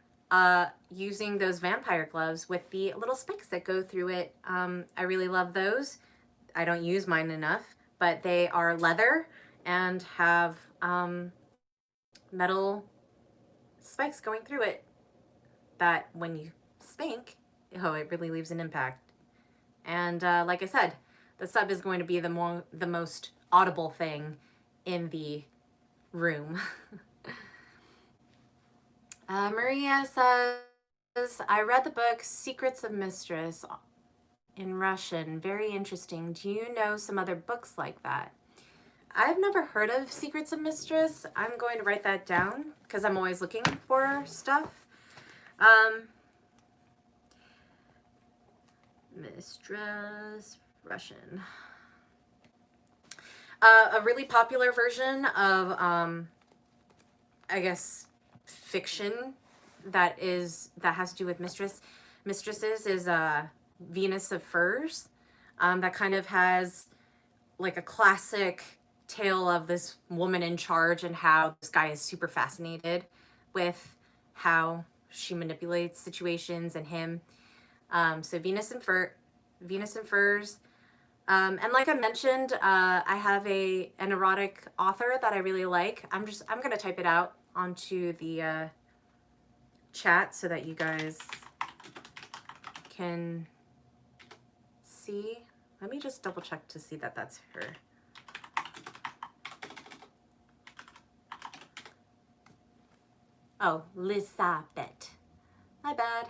using those vampire gloves with the little spikes that go through it. I really love those. I don't use mine enough, but they are leather and have metal spikes going through it that when you spank, oh, it really leaves an impact. And like I said, the sub is going to be the most audible thing in the room. Maria says, I read the book Secrets of Mistress in Russian. Very interesting. Do you know some other books like that? I've never heard of Secrets of Mistress. I'm going to write that down because I'm always looking for stuff. Mistress, Russian. A really popular version of, I guess, fiction that has to do with mistresses is Venus of Furs. That kind of has like a classic tale of this woman in charge and how this guy is super fascinated with how she manipulates situations and him. So Venus and Furs. And like I mentioned, I have an erotic author that I really like. I'm gonna type it out onto the chat so that you guys can see. Let me just double check to see that that's her. Oh, Lisabeth. My bad.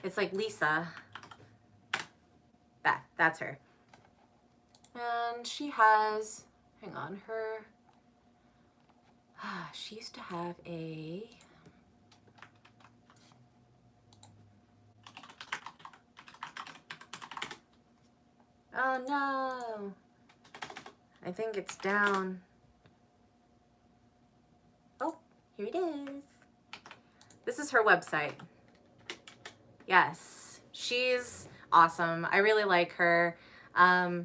It's like Lisa. That's her. And she has, hang on, she used to have a, oh no, I think it's down. Oh, here it is. This is her website. Yes, she's awesome. I really like her. I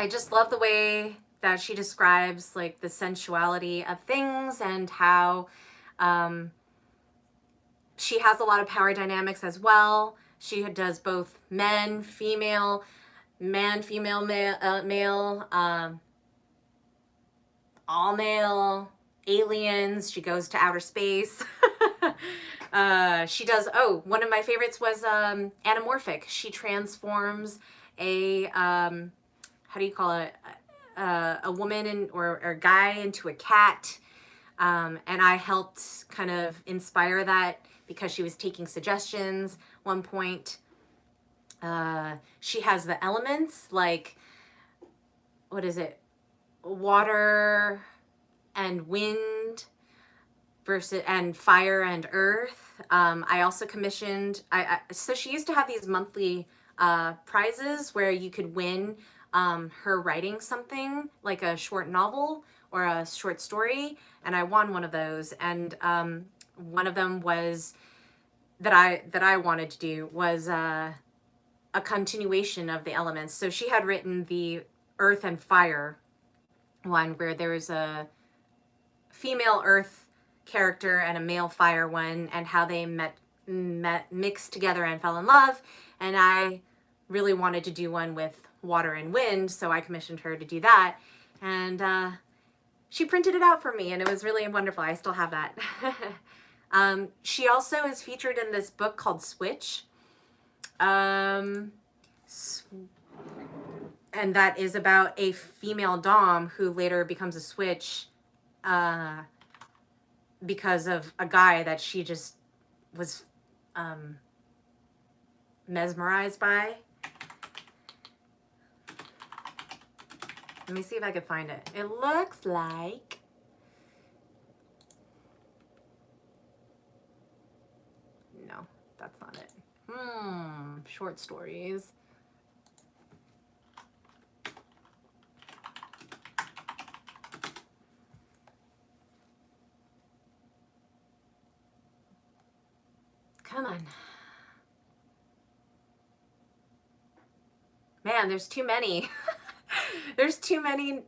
just love the way that she describes like the sensuality of things and how she has a lot of power dynamics as well. She does both men, female, man, female, male, all male, aliens. She goes to outer space. She does, oh, one of my favorites was anamorphic. She transforms a, how do you call it? A woman or a guy into a cat. And I helped kind of inspire that because she was taking suggestions. One point, she has the elements like, what is it? Water and wind and fire and earth. I also commissioned, so she used to have these monthly prizes where you could win her writing something like a short novel or a short story, and I won one of those. And one of them was that I wanted to do was a continuation of the elements. So she had written the earth and fire one where there was a female earth character and a male fire one, and how they mixed together and fell in love. And I really wanted to do one with water and wind, so I commissioned her to do that, and she printed it out for me, and it was really wonderful. I still have that. She also is featured in this book called Switch, and that is about a female dom who later becomes a switch because of a guy that she just was mesmerized by. Let me see if I can find it. It looks like, no, that's not it. Short stories. Come on. Man, there's too many. There's too many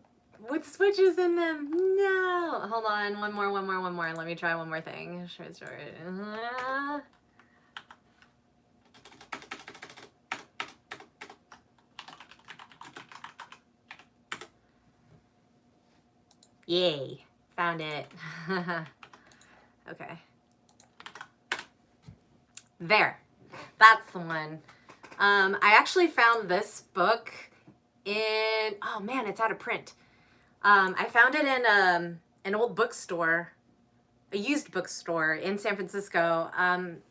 with switches in them. No. Hold on. One more. Let me try one more thing. Short story. Yay. Found it. Okay. There. That's the one. I actually found this book in, oh man, it's out of print. I found it in an old bookstore, a used bookstore in San Francisco.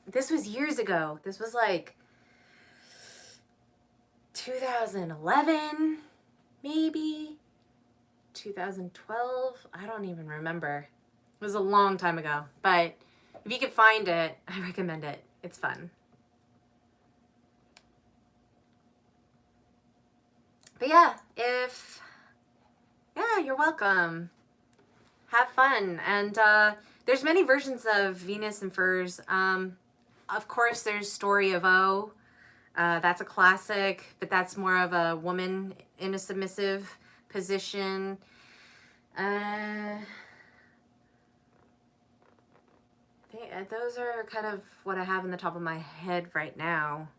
This was years ago. This was like 2011, maybe 2012. I don't even remember. It was a long time ago, but if you can find it, I recommend it. It's fun. But yeah, you're welcome. Have fun. And there's many versions of Venus and Furs. Of course, there's Story of O. That's a classic, but that's more of a woman in a submissive position. Those are kind of what I have in the top of my head right now.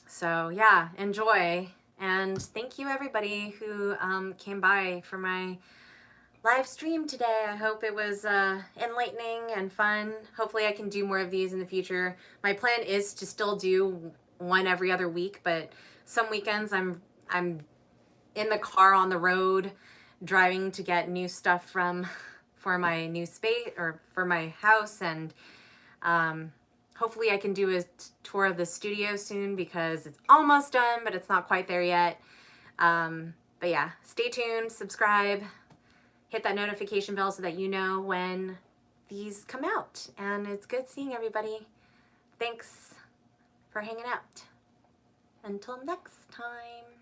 So yeah, enjoy. And thank you everybody who came by for my live stream today. I hope it was enlightening and fun. Hopefully I can do more of these in the future. My plan is to still do one every other week, but some weekends I'm in the car on the road driving to get new stuff for my new space or for my house, and hopefully I can do a tour of the studio soon because it's almost done, but it's not quite there yet. But yeah, stay tuned, subscribe, hit that notification bell so that you know when these come out. And it's good seeing everybody. Thanks for hanging out. Until next time.